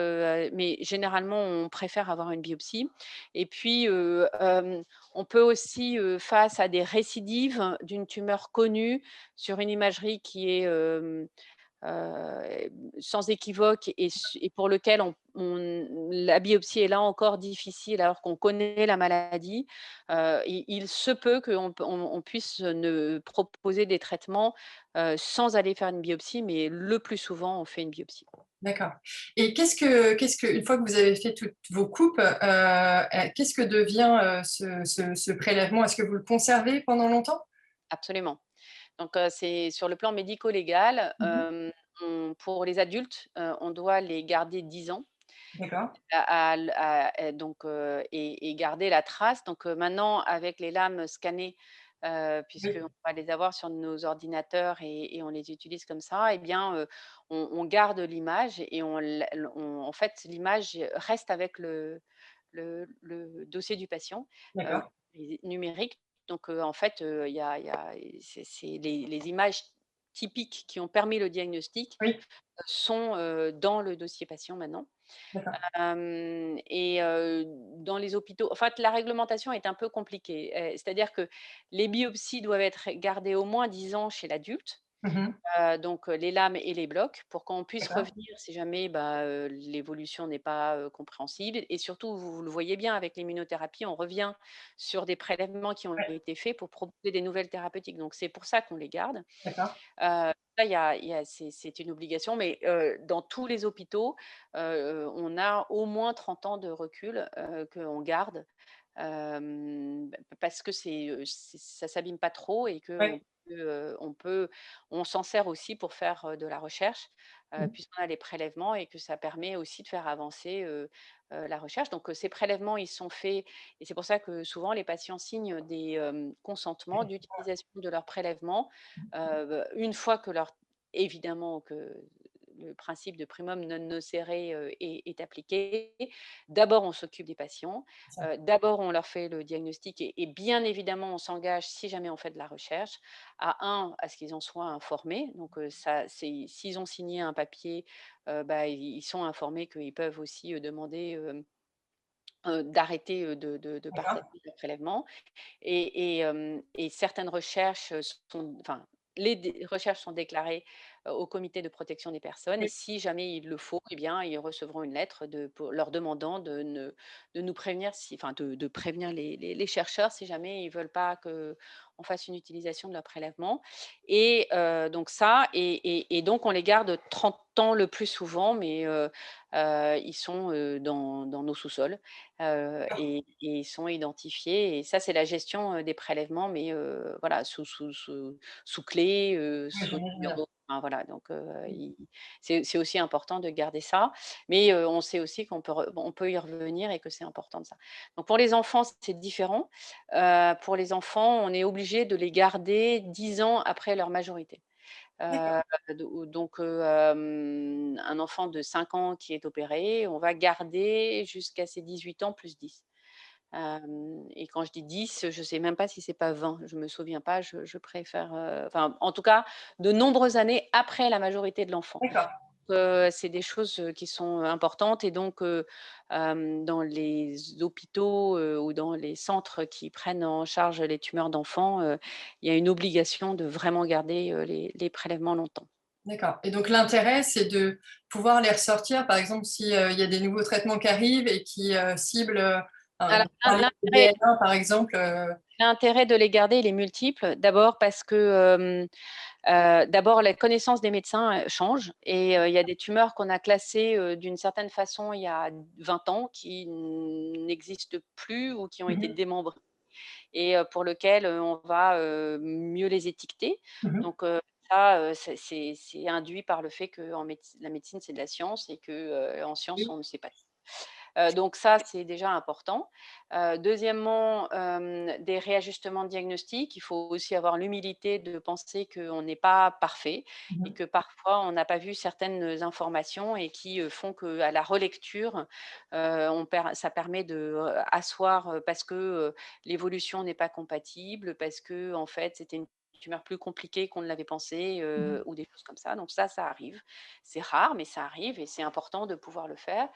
Speaker 3: mais généralement, on préfère avoir une biopsie et puis, on peut aussi, face à des récidives d'une tumeur connue sur une imagerie qui est, sans équivoque et pour lequel la biopsie est là encore difficile alors qu'on connaît la maladie, il se peut qu'on puisse ne proposer des traitements, sans aller faire une biopsie, mais le plus souvent, on fait une biopsie.
Speaker 1: D'accord. Et qu'est-ce que une fois que vous avez fait toutes vos coupes, qu'est-ce que devient, ce prélèvement? Est-ce que vous le conservez pendant longtemps?
Speaker 3: Absolument. Donc, c'est sur le plan médico-légal,
Speaker 1: Mmh mh.
Speaker 3: pour les adultes, on doit les garder 10 ans.
Speaker 1: D'accord.
Speaker 3: Donc et garder la trace. Donc maintenant avec les lames scannées,
Speaker 1: Oui.
Speaker 3: puisqu'on va les avoir sur nos ordinateurs et on les utilise comme ça et bien, on garde l'image et en fait l'image reste avec le dossier du patient, heu,
Speaker 1: D'accord.
Speaker 3: numérique. Donc en fait, il y a c'est les images typiques qui ont permis le diagnostic,
Speaker 1: Oui.
Speaker 3: sont, dans le dossier patient maintenant.
Speaker 1: D'accord.
Speaker 3: Et dans les hôpitaux en fait, la réglementation est un peu compliquée. C'est-à-dire que les biopsies doivent être gardées au moins 10 ans chez l'adulte,
Speaker 1: Mmh mh.
Speaker 3: donc les lames et les blocs pour qu'on puisse
Speaker 1: D'accord.
Speaker 3: revenir si jamais, bah, l'évolution n'est pas, compréhensible et surtout, vous le voyez bien avec l'immunothérapie, on revient sur des prélèvements qui ont
Speaker 1: Ouais.
Speaker 3: été faits pour proposer des nouvelles thérapeutiques, donc c'est pour ça qu'on les garde.
Speaker 1: D'accord.
Speaker 3: Ça, il y a c'est une obligation, mais dans tous les hôpitaux, on a au moins 30 ans de recul, qu'on garde, parce que ça s'abîme pas trop et qu'on
Speaker 1: Ouais.
Speaker 3: peut on s'en sert aussi pour faire, de la recherche,
Speaker 1: Mmh.
Speaker 3: puisqu'on a les prélèvements et que ça permet aussi de faire avancer, la recherche. Donc, ces prélèvements, ils sont faits et c'est pour ça que souvent les patients signent des, consentements d'utilisation de leurs prélèvements, une fois que leur évidemment que le principe de primum non nocere, est appliqué. D'abord, on s'occupe des patients, d'abord, on leur fait le diagnostic et bien évidemment, on s'engage, si jamais on fait de la recherche, à ce qu'ils en soient informés. Donc, ça c'est s'ils ont signé un papier, bah, ils sont informés qu'ils peuvent aussi, demander, d'arrêter, de
Speaker 1: D'accord.
Speaker 3: partager leurs prélèvements et certaines recherches, sont enfin, recherches sont déclarées, au comité de protection des personnes et
Speaker 1: Oui.
Speaker 3: si jamais il le faut, eh bien, ils recevront une lettre pour leur demandant de nous prévenir si enfin, de prévenir les chercheurs si jamais ils veulent pas qu'on fasse une utilisation de leur prélèvement et donc ça et donc on les garde 30 ans le plus souvent mais ils sont, dans nos sous-sols. Et ils sont identifiés et ça, c'est la gestion, des prélèvements, mais voilà, sous clé,
Speaker 1: Oui,
Speaker 3: sous
Speaker 1: j'imagine bien.
Speaker 3: numéro enfin voilà, donc c'est aussi important de garder ça, mais on sait aussi on peut y revenir et que c'est important de ça. Donc pour les enfants, c'est différent. Pour les enfants, on est obligé de les garder 10 ans après leur majorité.
Speaker 1: D'accord.
Speaker 3: Un enfant de 5 ans qui est opéré, on va garder jusqu'à ses 18 ans plus 10. Et quand je dis 10, je ne sais même pas si c'est pas 20, je me souviens pas, je préfère, enfin, en tout cas, de nombreuses années après la majorité de l'enfant.
Speaker 1: D'accord.
Speaker 3: C'est des choses, qui sont importantes et donc dans les hôpitaux, ou dans les centres qui prennent en charge les tumeurs d'enfants, il y a une obligation de vraiment garder, les prélèvements longtemps.
Speaker 1: D'accord et donc l'intérêt, c'est de pouvoir les ressortir, par exemple, si, il y a des nouveaux traitements qui arrivent et qui, ciblent,
Speaker 3: Alors
Speaker 1: vous parliez de
Speaker 3: l'intérêt
Speaker 1: DNA par exemple,
Speaker 3: l'intérêt de les garder, il est multiple. D'abord parce que, d'abord la connaissance des médecins, change et il y a des tumeurs qu'on a classées, d'une certaine façon il y a 20 ans qui n'existent plus ou qui ont
Speaker 1: mmh
Speaker 3: été
Speaker 1: mh.
Speaker 3: démembrées et pour lequel, on va, mieux les étiqueter.
Speaker 1: Mmh mh.
Speaker 3: Donc ça, c'est induit par le fait que la médecine, c'est de la science et que, en science,
Speaker 1: Oui.
Speaker 3: on ne sait pas. Donc ça, c'est déjà important. Deuxièmement, des réajustements de diagnostic. Il faut aussi avoir l'humilité de penser qu'on n'est pas parfait
Speaker 1: Mmh
Speaker 3: et
Speaker 1: mh.
Speaker 3: que parfois on n'a pas vu certaines informations et qui, font qu'à la relecture, ça permet de, asseoir, parce que, l'évolution n'est pas compatible, parce que en fait, c'était une tumeur plus compliquée qu'on ne l'avait pensé,
Speaker 1: Mmh.
Speaker 3: ou des choses comme ça. Donc ça arrive. C'est rare, mais ça arrive et c'est important de pouvoir le faire.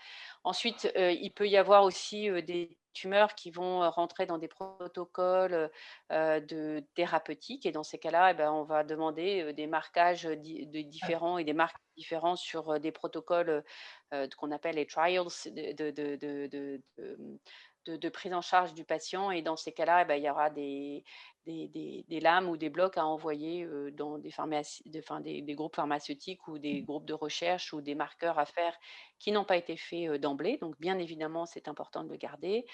Speaker 3: Ensuite, il peut y avoir aussi, des tumeurs qui vont, rentrer dans des protocoles, de thérapeutiques et dans ces cas-là et ben, on va demander, des marquages,
Speaker 1: Ouais.
Speaker 3: différents et des marques différents sur, des protocoles, qu'on appelle les trials de prise en charge du patient et dans ces cas-là, et bah, il y aura des lames ou des blocs à envoyer, dans des pharmacies enfin des groupes pharmaceutiques ou des groupes de recherche ou des marqueurs à faire qui n'ont pas été faits, d'emblée. Donc bien évidemment, c'est important de le garder.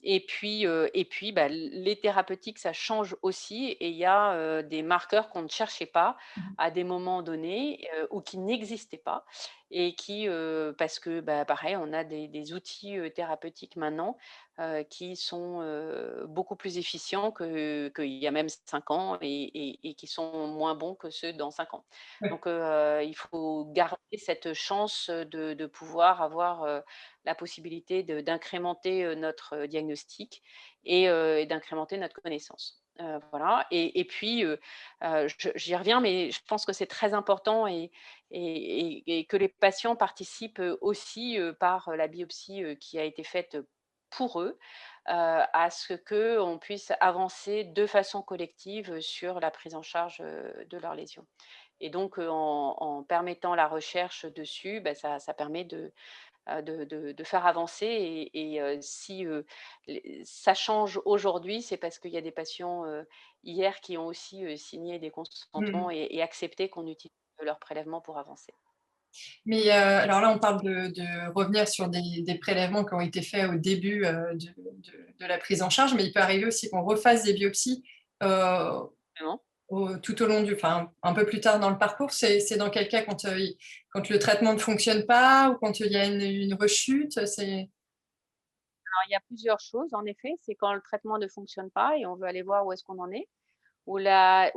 Speaker 3: Et puis, bah, les thérapeutiques, ça change aussi et il y a, des marqueurs qu'on ne cherchait pas
Speaker 1: Mmh.
Speaker 3: à des moments donnés, ou qui n'existaient pas et qui, parce que, bah, pareil, on a des outils, thérapeutiques maintenant, qui sont, beaucoup plus efficients qu'il y a même 5 ans et qui sont moins bons que ceux dans 5 ans.
Speaker 1: Ouais.
Speaker 3: Donc, il faut garder cette chance, de pouvoir avoir, la possibilité d'incrémenter, notre, diagnostic et d'incrémenter notre connaissance. Voilà et puis, j'y reviens, mais je pense que c'est très important et que les patients participent, aussi, par la biopsie, qui a été faite, pour eux, à ce qu'on puisse avancer de façon collective, sur la prise en charge, de leurs lésions. Et donc, en permettant la recherche dessus, bah, ça permet de faire avancer et si, ça change aujourd'hui, c'est parce qu'il y a des patients, hier qui ont aussi, signé des
Speaker 1: Mmh.
Speaker 3: consentements et accepté qu'on utilise leurs prélèvements pour avancer.
Speaker 1: Mais, alors là, on parle de revenir sur des prélèvements qui ont été faits au début, de la prise en charge, mais il peut arriver aussi qu'on refasse des biopsies, heu,
Speaker 3: Vraiment?
Speaker 1: tout au long enfin, un peu plus tard dans le parcours, c'est dans quel cas quand le traitement ne fonctionne pas ou quand il y a une rechute, c'est...
Speaker 3: Alors, il y a plusieurs choses, en effet. C'est quand le traitement ne fonctionne pas et on veut aller voir où est-ce qu'on en est, ou la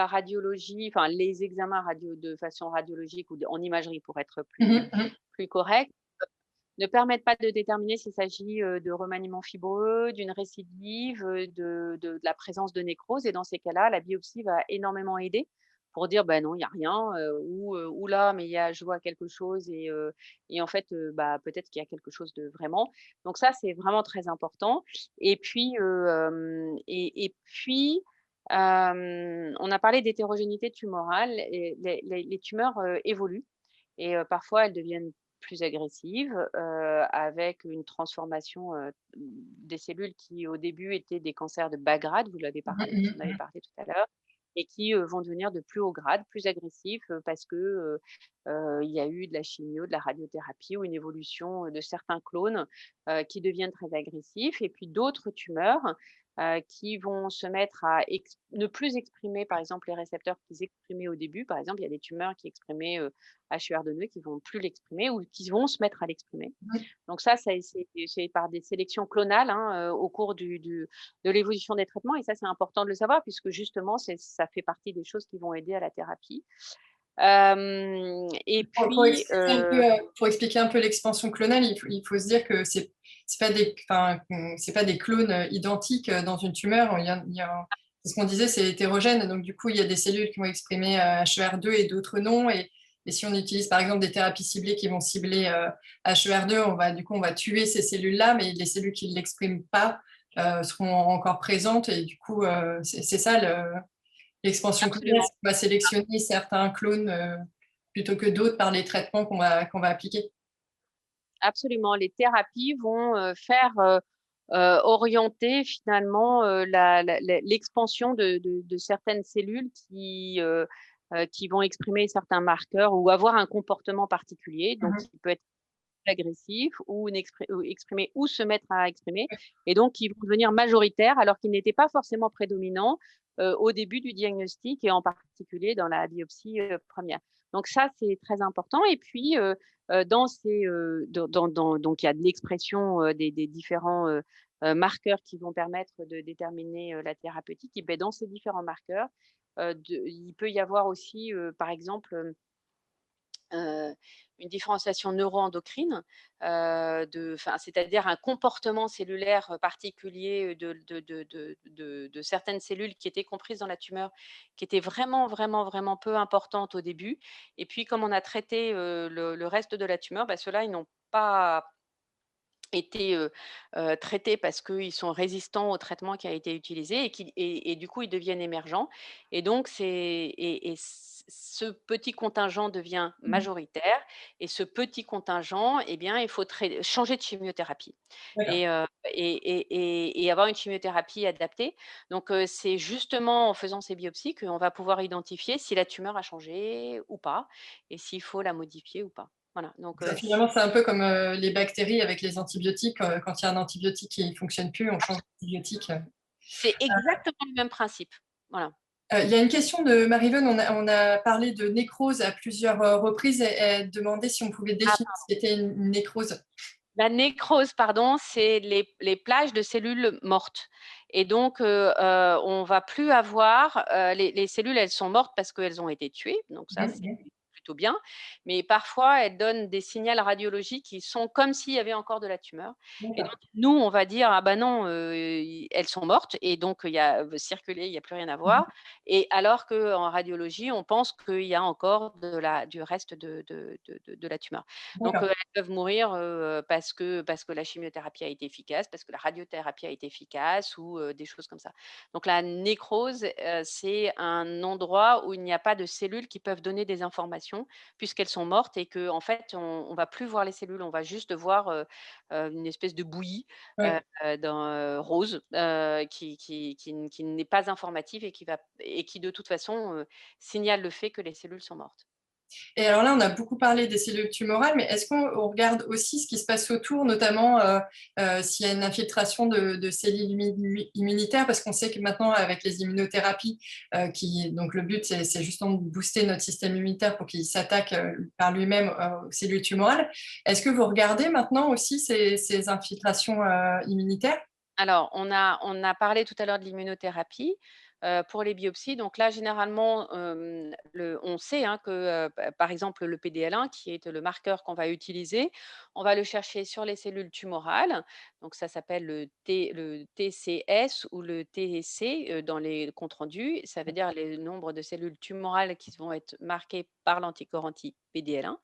Speaker 3: radiologie, enfin les examens de façon radiologique ou en imagerie pour être
Speaker 1: Mhm, mhm.
Speaker 3: plus correct, ne permettent pas de déterminer s'il s'agit de remaniement fibreux, d'une récidive, de la présence de nécrose. Et dans ces cas-là, la biopsie va énormément aider pour dire ben non, il n'y a rien, ou là, mais je vois quelque chose et en fait, bah, peut-être qu'il y a quelque chose de vraiment. Donc ça, c'est vraiment très important. Et puis, on a parlé d'hétérogénéité tumorale. Et les tumeurs évoluent et parfois elles deviennent plus agressives, avec une transformation, des cellules qui au début étaient des cancers de bas grade, vous
Speaker 1: Mhm,
Speaker 3: en avez
Speaker 1: mhm.
Speaker 3: parlé tout à l'heure, et qui, vont devenir de plus haut grade, plus agressifs, parce que, il y a eu de la chimio, de la radiothérapie ou une évolution, de certains clones, qui deviennent très agressifs et puis d'autres tumeurs, qui vont se mettre à ne plus exprimer, par exemple, les récepteurs qu'ils exprimaient au début. Par exemple, il y a des tumeurs qui exprimaient, HER2 qui vont plus l'exprimer ou qui vont se mettre à l'exprimer. Donc ça, c'est par des sélections clonales, hein, au cours de l'évolution des traitements et ça, c'est important de le savoir puisque justement, ça fait partie des choses qui vont aider à la thérapie. Et
Speaker 1: Pour
Speaker 3: puis,
Speaker 1: expliquer un peu, pour expliquer un peu l'expansion clonale, il faut se dire que c'est pas enfin, c'est pas des clones identiques dans une tumeur. C'est ce qu'on disait, c'est hétérogène. Donc du coup, il y a des cellules qui vont exprimer HER2 et d'autres non. Et si on utilise par exemple des thérapies ciblées qui vont cibler HER2, on va tuer ces cellules-là, mais les cellules qui ne l'expriment pas seront encore présentes. Et du coup, c'est ça l'expansion clonale,
Speaker 3: absolument.
Speaker 1: c'est qu'on va sélectionner certains clones plutôt que d'autres par les traitements qu'on va appliquer.
Speaker 3: Absolument, les thérapies vont, faire, orienter finalement, l'expansion de certaines cellules qui vont exprimer certains marqueurs ou avoir un comportement particulier, donc
Speaker 1: Mhm.
Speaker 3: qui peut être agressif ou exprimer ou se mettre à exprimer et donc qui vont devenir majoritaires alors qu'ils n'étaient pas forcément prédominants, au début du diagnostic et en particulier dans la biopsie, 1re. Donc ça, c'est très important et puis, dans ces, donc il y a de l'expression, des différents, marqueurs qui vont permettre de déterminer, la thérapeutique et beh, dans ces différents marqueurs, il peut y avoir aussi, par exemple, une différenciation neuroendocrine, c'est-à-dire un comportement cellulaire, particulier, de certaines cellules qui étaient comprises dans la tumeur, qui étaient vraiment, vraiment, vraiment peu importantes au début et puis comme on a traité, le reste de la tumeur, bah, ceux-là, ils n'ont pas été, traités parce qu'ils sont résistants au traitement qui a été utilisé et du coup, ils deviennent émergents et donc ce petit contingent devient
Speaker 1: Mhm.
Speaker 3: majoritaire et ce petit contingent, eh bien, il faut changer de chimiothérapie
Speaker 1: D'accord.
Speaker 3: et avoir une chimiothérapie adaptée. Donc, c'est justement en faisant ces biopsies qu'on va pouvoir identifier si la tumeur a changé ou pas et s'il faut la modifier ou pas. Voilà, donc
Speaker 1: Finalement, c'est un peu comme les bactéries avec les antibiotiques. Quand il y a un antibiotique qui ne fonctionne plus, on change d'antibiotique.
Speaker 3: c'est exactement le même principe. Voilà.
Speaker 1: Il y a une question de Marivonne. On a parlé de nécrose à plusieurs reprises et elle demandait si on pouvait
Speaker 3: Ah,
Speaker 1: définir ce qu'était une nécrose.
Speaker 3: la nécrose, pardon, c'est les plages de cellules mortes et donc on va plus avoir, les cellules, elles sont mortes parce qu'elles ont été tuées, donc ça, c'est
Speaker 1: Mhm.
Speaker 3: plutôt bien, mais parfois, elles donnent des signaux radiologiques qui sont comme s'il y avait encore de la tumeur et donc
Speaker 1: D'accord.
Speaker 3: nous, on va dire: «Ah bah non, elles sont mortes» et donc il y a circulé, il y a plus rien à voir et alors qu'en radiologie, on pense qu'il y a encore du reste de la tumeur. Donc,
Speaker 1: D'accord.
Speaker 3: elles peuvent mourir, parce que la chimiothérapie a été efficace, parce que la radiothérapie a été efficace ou, des choses comme ça. Donc la nécrose, c'est un endroit où il n'y a pas de cellules qui peuvent donner des informations puisqu'elles sont mortes et qu'en fait on va plus voir les cellules, on va juste voir, une espèce de bouillie,
Speaker 1: Ouais.
Speaker 3: rose, qui n'est pas informative et qui de toute façon, signale le fait que les cellules sont mortes.
Speaker 1: Et alors là, on a beaucoup parlé des cellules tumorales, mais est-ce qu'on regarde aussi ce qui se passe autour, notamment s'il y a une infiltration de cellules immunitaires, parce qu'on sait que maintenant, avec les immunothérapies, donc le but, c'est justement de booster notre système immunitaire pour qu'il s'attaque par lui-même aux cellules tumorales. Est-ce que vous regardez maintenant aussi ces infiltrations immunitaires?
Speaker 3: Alors, on a parlé tout à l'heure de l'immunothérapie, pour les biopsies. Donc là, généralement, on sait, hein, que, par exemple, le PDL1 qui est le marqueur qu'on va utiliser, on va le chercher sur les cellules tumorales. Donc ça s'appelle le TCS ou le TC, dans les comptes rendus. Ça veut dire les nombres de cellules tumorales qui vont être marquées par l'anticorps anti-PDL1.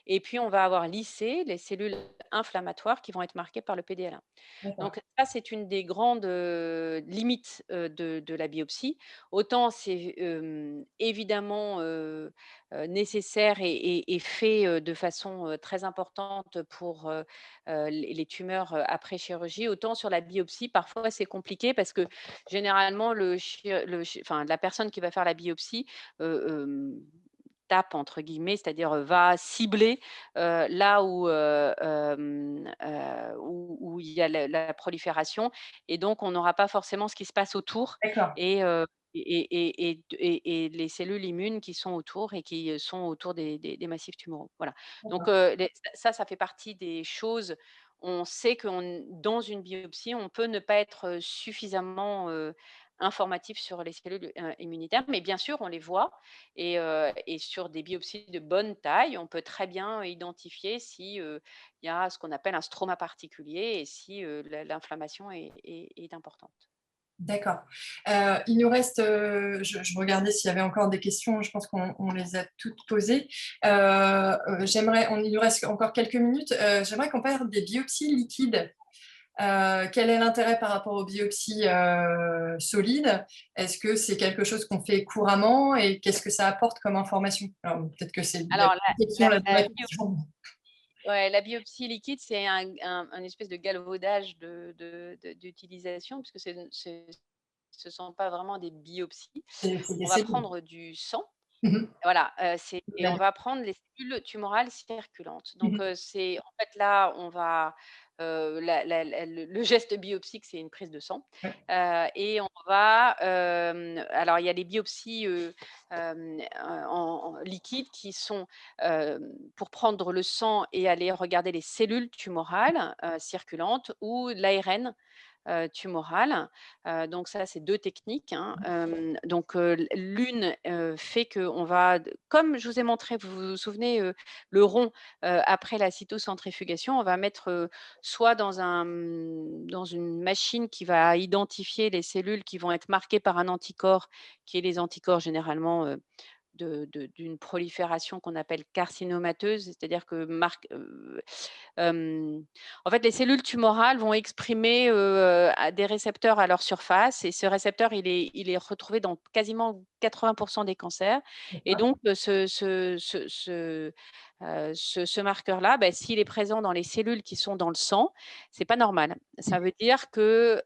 Speaker 3: Et puis on va avoir l'IC, les cellules inflammatoires qui vont être marquées par le PDL1.
Speaker 1: D'accord.
Speaker 3: Donc ça, c'est une des grandes, limites, de la biopsie. Autant c'est, évidemment, nécessaire et fait, de façon, très importante pour, les tumeurs, après chirurgie, autant sur la biopsie, parfois c'est compliqué parce que généralement enfin la personne qui va faire la biopsie, «tape» entre guillemets, c'est-à-dire, va cibler, là où il y a la prolifération et donc on n'aura pas forcément ce qui se passe autour
Speaker 1: D'accord.
Speaker 3: et et les cellules immunes qui sont autour et qui, sont autour des massifs tumoraux. Voilà. Donc
Speaker 1: D'accord.
Speaker 3: ça fait partie des choses, on sait que dans une biopsie, on peut ne pas être, suffisamment, informatif sur les cellules, immunitaires, mais bien sûr, on les voit et sur des biopsies de bonne taille, on peut très bien identifier si, il y a ce qu'on appelle un stroma particulier et si, l'inflammation est importante.
Speaker 1: D'accord. Il nous reste, je regardais s'il y avait encore des questions, je pense qu'on les a toutes posées. Il nous reste encore quelques minutes. J'aimerais qu'on parle des biopsies liquides. Quel est l'intérêt par rapport aux biopsies solides? Est-ce que c'est quelque chose qu'on fait couramment et qu'est-ce que ça apporte comme information? Alors, peut-être que c'est la
Speaker 3: Alors
Speaker 1: question, la
Speaker 3: la
Speaker 1: vraie question.
Speaker 3: ouais, la biopsie liquide, c'est un espèce de galvaudage d'utilisation puisque ce ne sont pas vraiment des biopsies.
Speaker 1: C'est des
Speaker 3: On va
Speaker 1: cellules.
Speaker 3: prendre du sang.
Speaker 1: Mhm.
Speaker 3: Voilà, et on
Speaker 1: D'accord.
Speaker 3: va prendre les cellules tumorales circulantes. Donc,
Speaker 1: Mhm.
Speaker 3: c'est en fait là, on va, le geste biopsique, c'est une prise de sang,
Speaker 1: Ouais.
Speaker 3: et on va, alors il y a les biopsies, en liquide qui sont, pour prendre le sang et aller regarder les cellules tumorales, circulantes ou l'ARN, tumorale. Donc ça, c'est 2 techniques, hein. Donc l'une, fait qu'on va comme je vous ai montré, vous vous souvenez, le rond, après la cytocentrifugation, on va mettre, soit dans une machine qui va identifier les cellules qui vont être marquées par un anticorps, qui est les anticorps généralement, d'une prolifération qu'on appelle carcinomateuse, c'est-à-dire que en fait, les cellules tumorales vont exprimer, à des récepteurs à leur surface et ce récepteur, il est retrouvé dans quasiment 80 des cancers et
Speaker 1: D'accord.
Speaker 3: donc ce marqueur-là, bah, s'il est présent dans les cellules qui sont dans le sang, c'est pas normal. Ça veut dire que,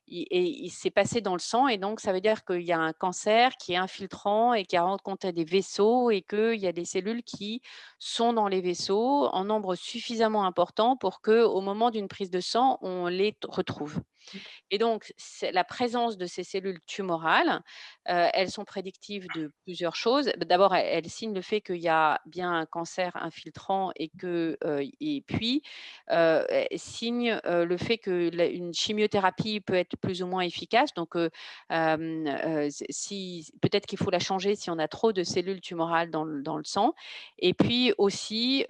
Speaker 3: il s'est passé dans le sang et donc ça veut dire qu'il y a un cancer qui est infiltrant et qui a rencontré des vaisseaux et qu'il y a des cellules qui sont dans les vaisseaux en nombre suffisamment important pour que, au moment d'une prise de sang, on les retrouve. Et donc, c'est la présence de ces cellules tumorales, elles sont prédictives de plusieurs choses. D'abord, elles signent le fait qu'il y a bien un cancer infiltrant et que, et puis, elles signent, le fait que une chimiothérapie peut être plus ou moins efficace. Donc, si peut-être qu'il faut la changer si on a trop de cellules tumorales dans le sang. Et puis aussi,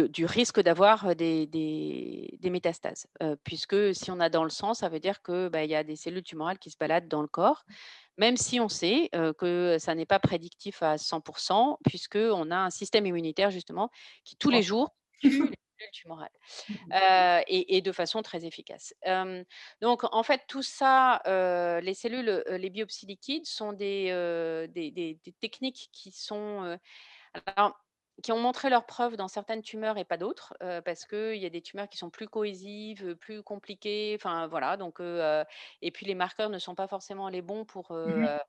Speaker 3: du risque d'avoir des métastases. Puisque si on a dans le sang, ça veut dire que, bah, il y a des cellules tumorales qui se baladent dans le corps, même si on sait, que ça n'est pas prédictif à 100 puisqu'on a un système immunitaire justement qui tous les jours tue les cellules tumorales, et de façon très efficace. Donc en fait tout ça, les cellules, les biopsies liquides sont des techniques qui sont, alors, qui ont montré leurs preuves dans certaines tumeurs et pas d'autres, parce qu'il y a des tumeurs qui sont plus cohésives, plus compliquées, enfin voilà donc et puis les marqueurs ne sont pas forcément les bons pour,
Speaker 1: Mhm.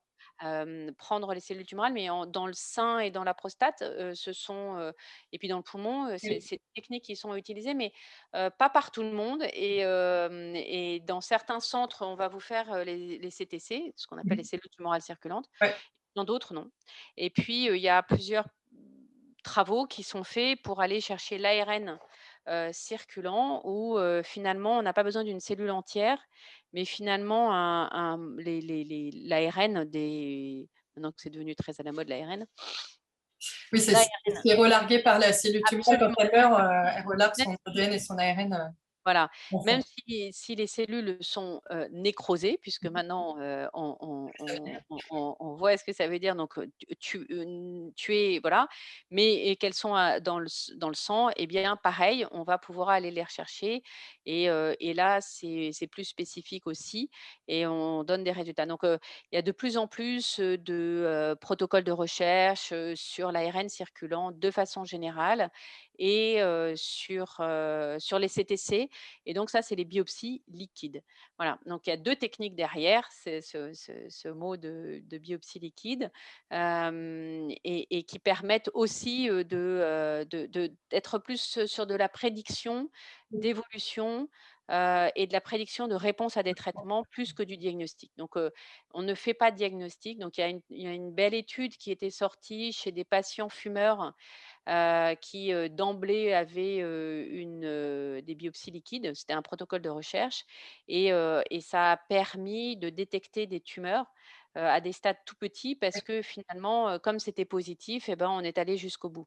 Speaker 3: prendre les cellules tumorales, mais dans le sein et dans la prostate, et puis dans le poumon,
Speaker 1: Oui.
Speaker 3: c'est des techniques qui sont utilisées, mais pas par tout le monde. Et dans certains centres, on va vous faire les CTC, ce qu'on appelle les
Speaker 1: Mmh.
Speaker 3: cellules tumorales circulantes.
Speaker 1: Ouais.
Speaker 3: Dans d'autres, non. Et puis, il y a plusieurs travaux qui sont faits pour aller chercher l'ARN circulant où finalement, on n'a pas besoin d'une cellule entière, mais finalement, l'ARN des maintenant que c'est devenu très à la mode l'ARN,
Speaker 1: Oui, c'est ce
Speaker 3: l'ARN
Speaker 1: qui est relargué par la cellule tumorale quand
Speaker 3: absolument.
Speaker 1: elle meurt, elle relargue
Speaker 3: Même
Speaker 1: son ADN et son ARN,
Speaker 3: Voilà,
Speaker 1: en
Speaker 3: même
Speaker 1: fond.
Speaker 3: si les cellules sont, nécrosées, puisque maintenant, on voit ce que ça veut dire, donc tuer, voilà, mais et qu'elles sont, dans le sang, et bien pareil, on va pouvoir aller les rechercher, et là, c'est plus spécifique aussi, et on donne des résultats. Donc, il y a de plus en plus, de protocoles de recherche, sur l'ARN circulant de façon générale, et sur les CTC, et donc ça, c'est les biopsies liquides. Voilà, donc il y a 2 techniques derrière, c'est ce mot de biopsie liquide, et qui permettent aussi, d'être plus sur de la prédiction d'évolution, et de la prédiction de réponse à des traitements plus que du diagnostic. Donc, on ne fait pas de diagnostic. Donc il y a une belle étude qui était sortie chez des patients fumeurs qui, d'emblée avaient, des biopsies liquides. C'était un protocole de recherche, et ça a permis de détecter des tumeurs, à des stades tout petits parce que finalement, comme c'était positif, et ben, on est allé jusqu'au bout.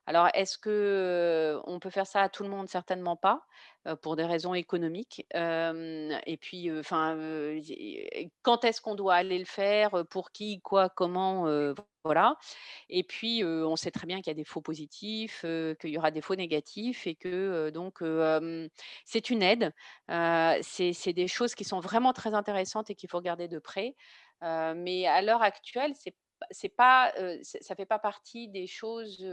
Speaker 3: Alors, est-ce que, on peut faire ça à tout le monde? Certainement pas, pour des raisons économiques. Et puis, enfin, quand est-ce qu'on doit aller le faire? Pour qui? Quoi? Comment? Voilà. Et puis, on sait très bien qu'il y a des faux positifs, qu'il y aura des faux négatifs, et que, donc, c'est une aide. C'est des choses qui sont vraiment très intéressantes et qu'il faut regarder de près. Mais à l'heure actuelle, c'est pas, ça fait pas partie des choses,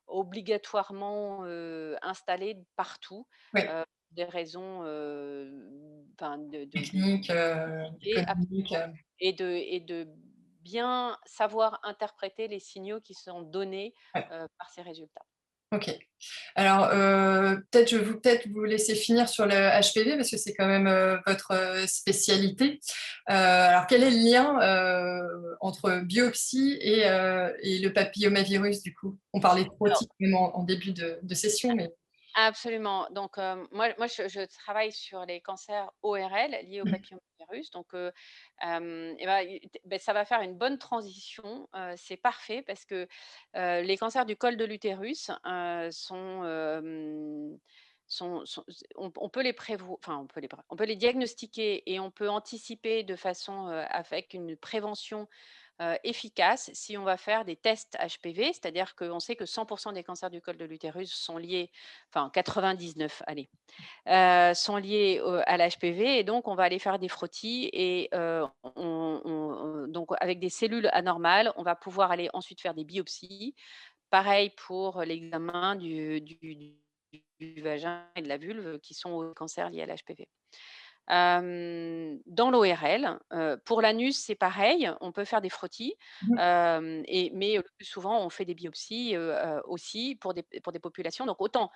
Speaker 3: obligatoirement, installées partout,
Speaker 1: Oui,
Speaker 3: des raisons, enfin de
Speaker 1: technique,
Speaker 3: d'équité,
Speaker 1: économique,
Speaker 3: absolument, et de bien savoir interpréter les signaux qui sont donnés,
Speaker 1: ouais,
Speaker 3: par ces résultats.
Speaker 1: OK. Alors, peut-être je vais peut-être vous laisser finir sur le HPV parce que c'est quand même, votre, spécialité. Alors quel est le lien, entre biopsie et le papillomavirus du coup? On parlait de
Speaker 3: Alors
Speaker 1: frottis quand même en début de session, mais
Speaker 3: absolument. Donc, moi je travaille sur les cancers ORL liés au
Speaker 1: mmh,
Speaker 3: papillomavirus. Donc, et bah, ça va faire une bonne transition, c'est parfait parce que, les cancers du col de l'utérus, on peut les enfin on peut les diagnostiquer et on peut anticiper de façon, avec une prévention efficace si on va faire des tests HPV, c'est-à-dire qu'on sait que 100 des cancers du col de l'utérus sont liés, enfin 99, allez, sont liés à l'HPV, et donc on va aller faire des frottis, et donc avec des cellules anormales, on va pouvoir aller ensuite faire des biopsies. Pareil pour l'examen du vagin et de la vulve qui sont aux cancers liés à l'HPV. Dans l'ORL, pour l'anus, c'est pareil, on peut faire des frottis,
Speaker 1: mmh,
Speaker 3: mais le plus souvent, on fait des biopsies, aussi pour des populations. Donc autant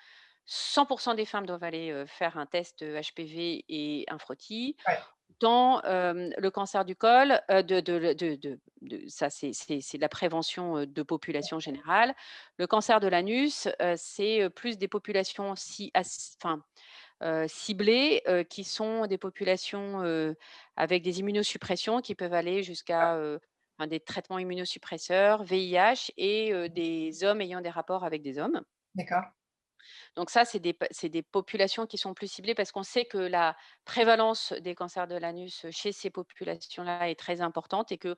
Speaker 3: 100 des femmes doivent aller, faire un test, HPV et un frottis,
Speaker 1: ouais,
Speaker 3: autant, le cancer du col, ça c'est de la prévention, de population générale. Le cancer de l'anus, c'est, plus des populations ciblées, qui sont des populations, avec des immunosuppressions qui peuvent aller jusqu'à, enfin des traitements immunosuppresseurs, VIH, et des hommes ayant des rapports avec des hommes.
Speaker 1: d'accord.
Speaker 3: Donc ça, c'est des populations qui sont plus ciblées parce qu'on sait que la prévalence des cancers de l'anus chez ces populations-là est très importante, et que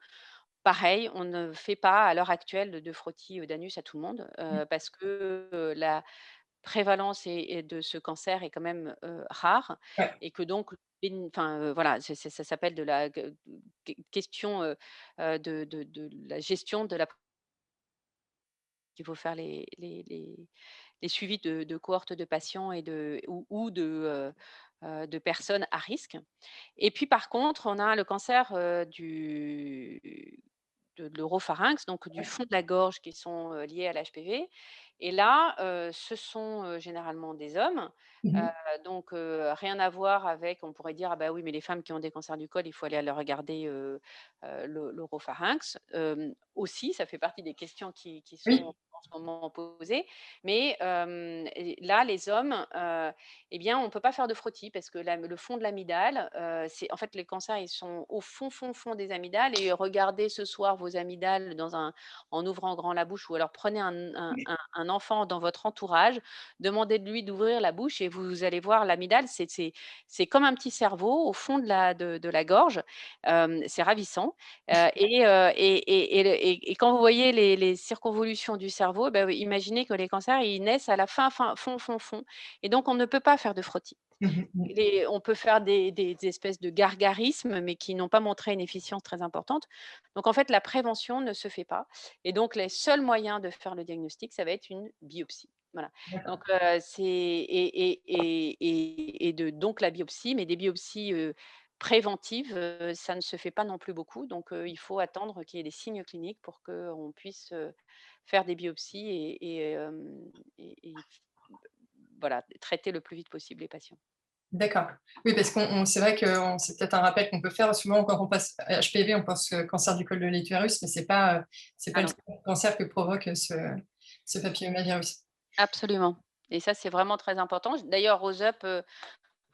Speaker 3: pareil, on ne fait pas à l'heure actuelle de frottis, d'anus à tout le monde,
Speaker 1: Mmh,
Speaker 3: parce que, la prévalence et de ce cancer est quand même, rare,
Speaker 1: ouais,
Speaker 3: et que donc enfin, voilà, ça s'appelle de la question, de la gestion de la il faut faire les suivis de cohortes de patients et de personnes à risque. Et puis par contre, on a le cancer, du de l'oropharynx, donc du fond de la gorge qui sont liés à l'HPV. Et là, ce sont généralement des hommes.
Speaker 1: Mhm.
Speaker 3: Donc, rien à voir avec, on pourrait dire, ah bah oui, mais les femmes qui ont des cancers du col, il faut aller leur regarder l'oropharynx. Aussi, ça fait partie des questions qui
Speaker 1: Oui.
Speaker 3: sont en ce moment posées. Mais et là, les hommes, eh bien, on ne peut pas faire de frottis parce que le fond de l'amygdale, en fait, les cancers, ils sont au fond des amygdales. Et regardez ce soir vos amygdales en ouvrant grand la bouche, ou alors prenez un enfant dans votre entourage, demandez de lui d'ouvrir la bouche et vous allez voir l'amygdale, c'est comme un petit cerveau au fond de la gorge. C'est ravissant. Et quand vous voyez les circonvolutions du cerveau, eh ben, imaginez que les cancers, ils naissent à la fond. Et donc, on ne peut pas faire de frottis.
Speaker 1: Mhm.
Speaker 3: On peut faire des espèces de gargarismes, mais qui n'ont pas montré une efficience très importante. Donc, en fait, la prévention ne se fait pas. Et donc, les seuls moyens de faire le diagnostic, ça va être une biopsie. Voilà.
Speaker 1: D'accord.
Speaker 3: Donc, donc la biopsie, mais des biopsies préventives, ça ne se fait pas non plus beaucoup. Donc, il faut attendre qu'il y ait des signes cliniques pour qu'on puisse faire des biopsies et voilà, traiter le plus vite possible les patients.
Speaker 1: D'accord. Oui, parce qu'on c'est vrai que c'est peut-être un rappel qu'on peut faire. Souvent, quand on passe à HPV, on pense cancer du col de l'utérus, mais c'est pas
Speaker 3: Ah
Speaker 1: le
Speaker 3: non.
Speaker 1: cancer que provoque ce papillomavirus.
Speaker 3: Absolument, et ça, c'est vraiment très important. D'ailleurs, Rose Up,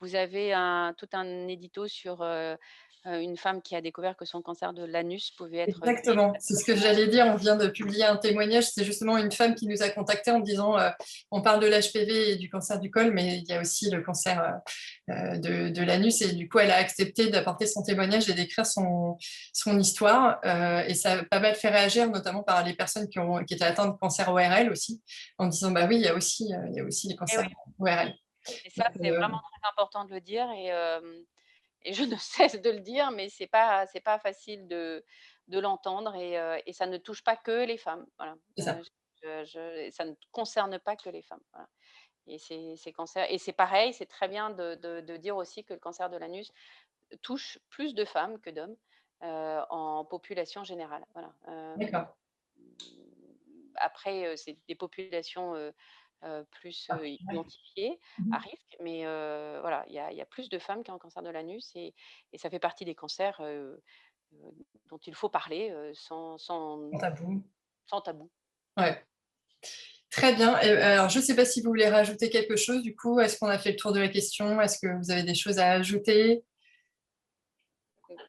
Speaker 3: vous avez tout un édito sur, une femme qui a découvert que son cancer de l'anus pouvait être guéri
Speaker 1: Exactement,
Speaker 3: très
Speaker 1: c'est ce que
Speaker 3: facilement.
Speaker 1: j'allais dire. On vient de publier un témoignage. C'est justement une femme qui nous a contactés en disant on parle de l'HPV et du cancer du col, mais il y a aussi le cancer de l'anus. Et du coup, elle a accepté d'apporter son témoignage et d'écrire son histoire. Et ça a pas mal fait réagir, notamment par les personnes qui étaient atteintes de cancer ORL aussi, en disant bah oui, il y a aussi les
Speaker 3: Et
Speaker 1: cancers
Speaker 3: oui,
Speaker 1: ORL.
Speaker 3: et ça,
Speaker 1: Donc,
Speaker 3: c'est vraiment très important de le dire, et je ne cesse de le dire, mais c'est pas facile de l'entendre, et ça ne touche pas que les femmes. Voilà,
Speaker 1: c'est ça.
Speaker 3: ça ne concerne pas que les femmes. Voilà. Et ces cancers, et c'est pareil, c'est très bien de dire aussi que le cancer de l'anus touche plus de femmes que d'hommes, en population générale. Voilà.
Speaker 1: D'accord.
Speaker 3: Après, c'est des populations plus
Speaker 1: Ah, ouais.
Speaker 3: identifiées à
Speaker 1: Mhm.
Speaker 3: risque, mais voilà, il y a plus de femmes qui ont un cancer de l'anus, et ça fait partie des cancers dont il faut parler
Speaker 1: Un tabou.
Speaker 3: sans tabou.
Speaker 1: Ouais. Très bien. Et, alors, je ne sais pas si vous voulez rajouter quelque chose. Du coup, est-ce qu'on a fait le tour de la question? Est-ce que vous avez des choses à ajouter?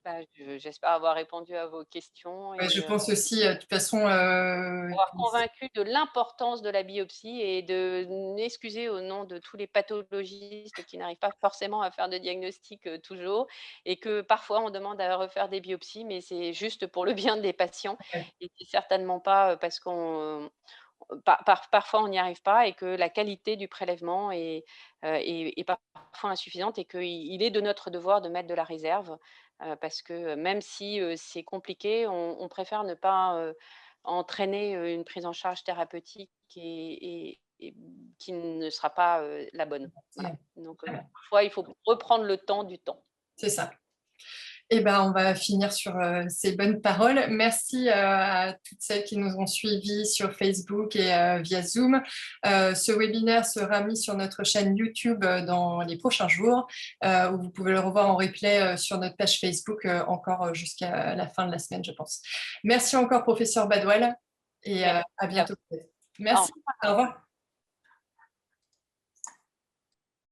Speaker 3: Bah, j'espère avoir répondu à vos questions,
Speaker 1: Ouais, je
Speaker 3: et
Speaker 1: pense aussi, de toute façon,
Speaker 3: avoir convaincu de l'importance de la biopsie, et de m'excuser au nom de tous les pathologistes qui n'arrivent pas forcément à faire de diagnostic toujours, et que parfois on demande à refaire des biopsies, mais c'est juste pour le bien des patients,
Speaker 1: ouais,
Speaker 3: et c'est certainement pas parce qu'on parfois on n'y arrive pas, et que la qualité du prélèvement est parfois insuffisante, et qu'il est de notre devoir de mettre de la réserve, parce que même si c'est compliqué, on préfère ne pas entraîner une prise en charge thérapeutique et qui ne sera pas la bonne. Voilà.
Speaker 1: ouais,
Speaker 3: Donc,
Speaker 1: très bien.
Speaker 3: parfois, il faut reprendre le temps du temps.
Speaker 1: C'est ça. Eh ben, on va finir sur ces bonnes paroles. Merci à toutes celles qui nous ont suivis sur Facebook et via Zoom. Ce webinaire sera mis sur notre chaîne YouTube dans les prochains jours, où vous pouvez le revoir en replay sur notre page Facebook encore jusqu'à la fin de la semaine, je pense. Merci encore, professeur Badoual, et
Speaker 3: Merci
Speaker 1: à
Speaker 3: à
Speaker 1: bientôt.
Speaker 3: vous. Au
Speaker 1: Merci.
Speaker 3: revoir.
Speaker 1: Au revoir.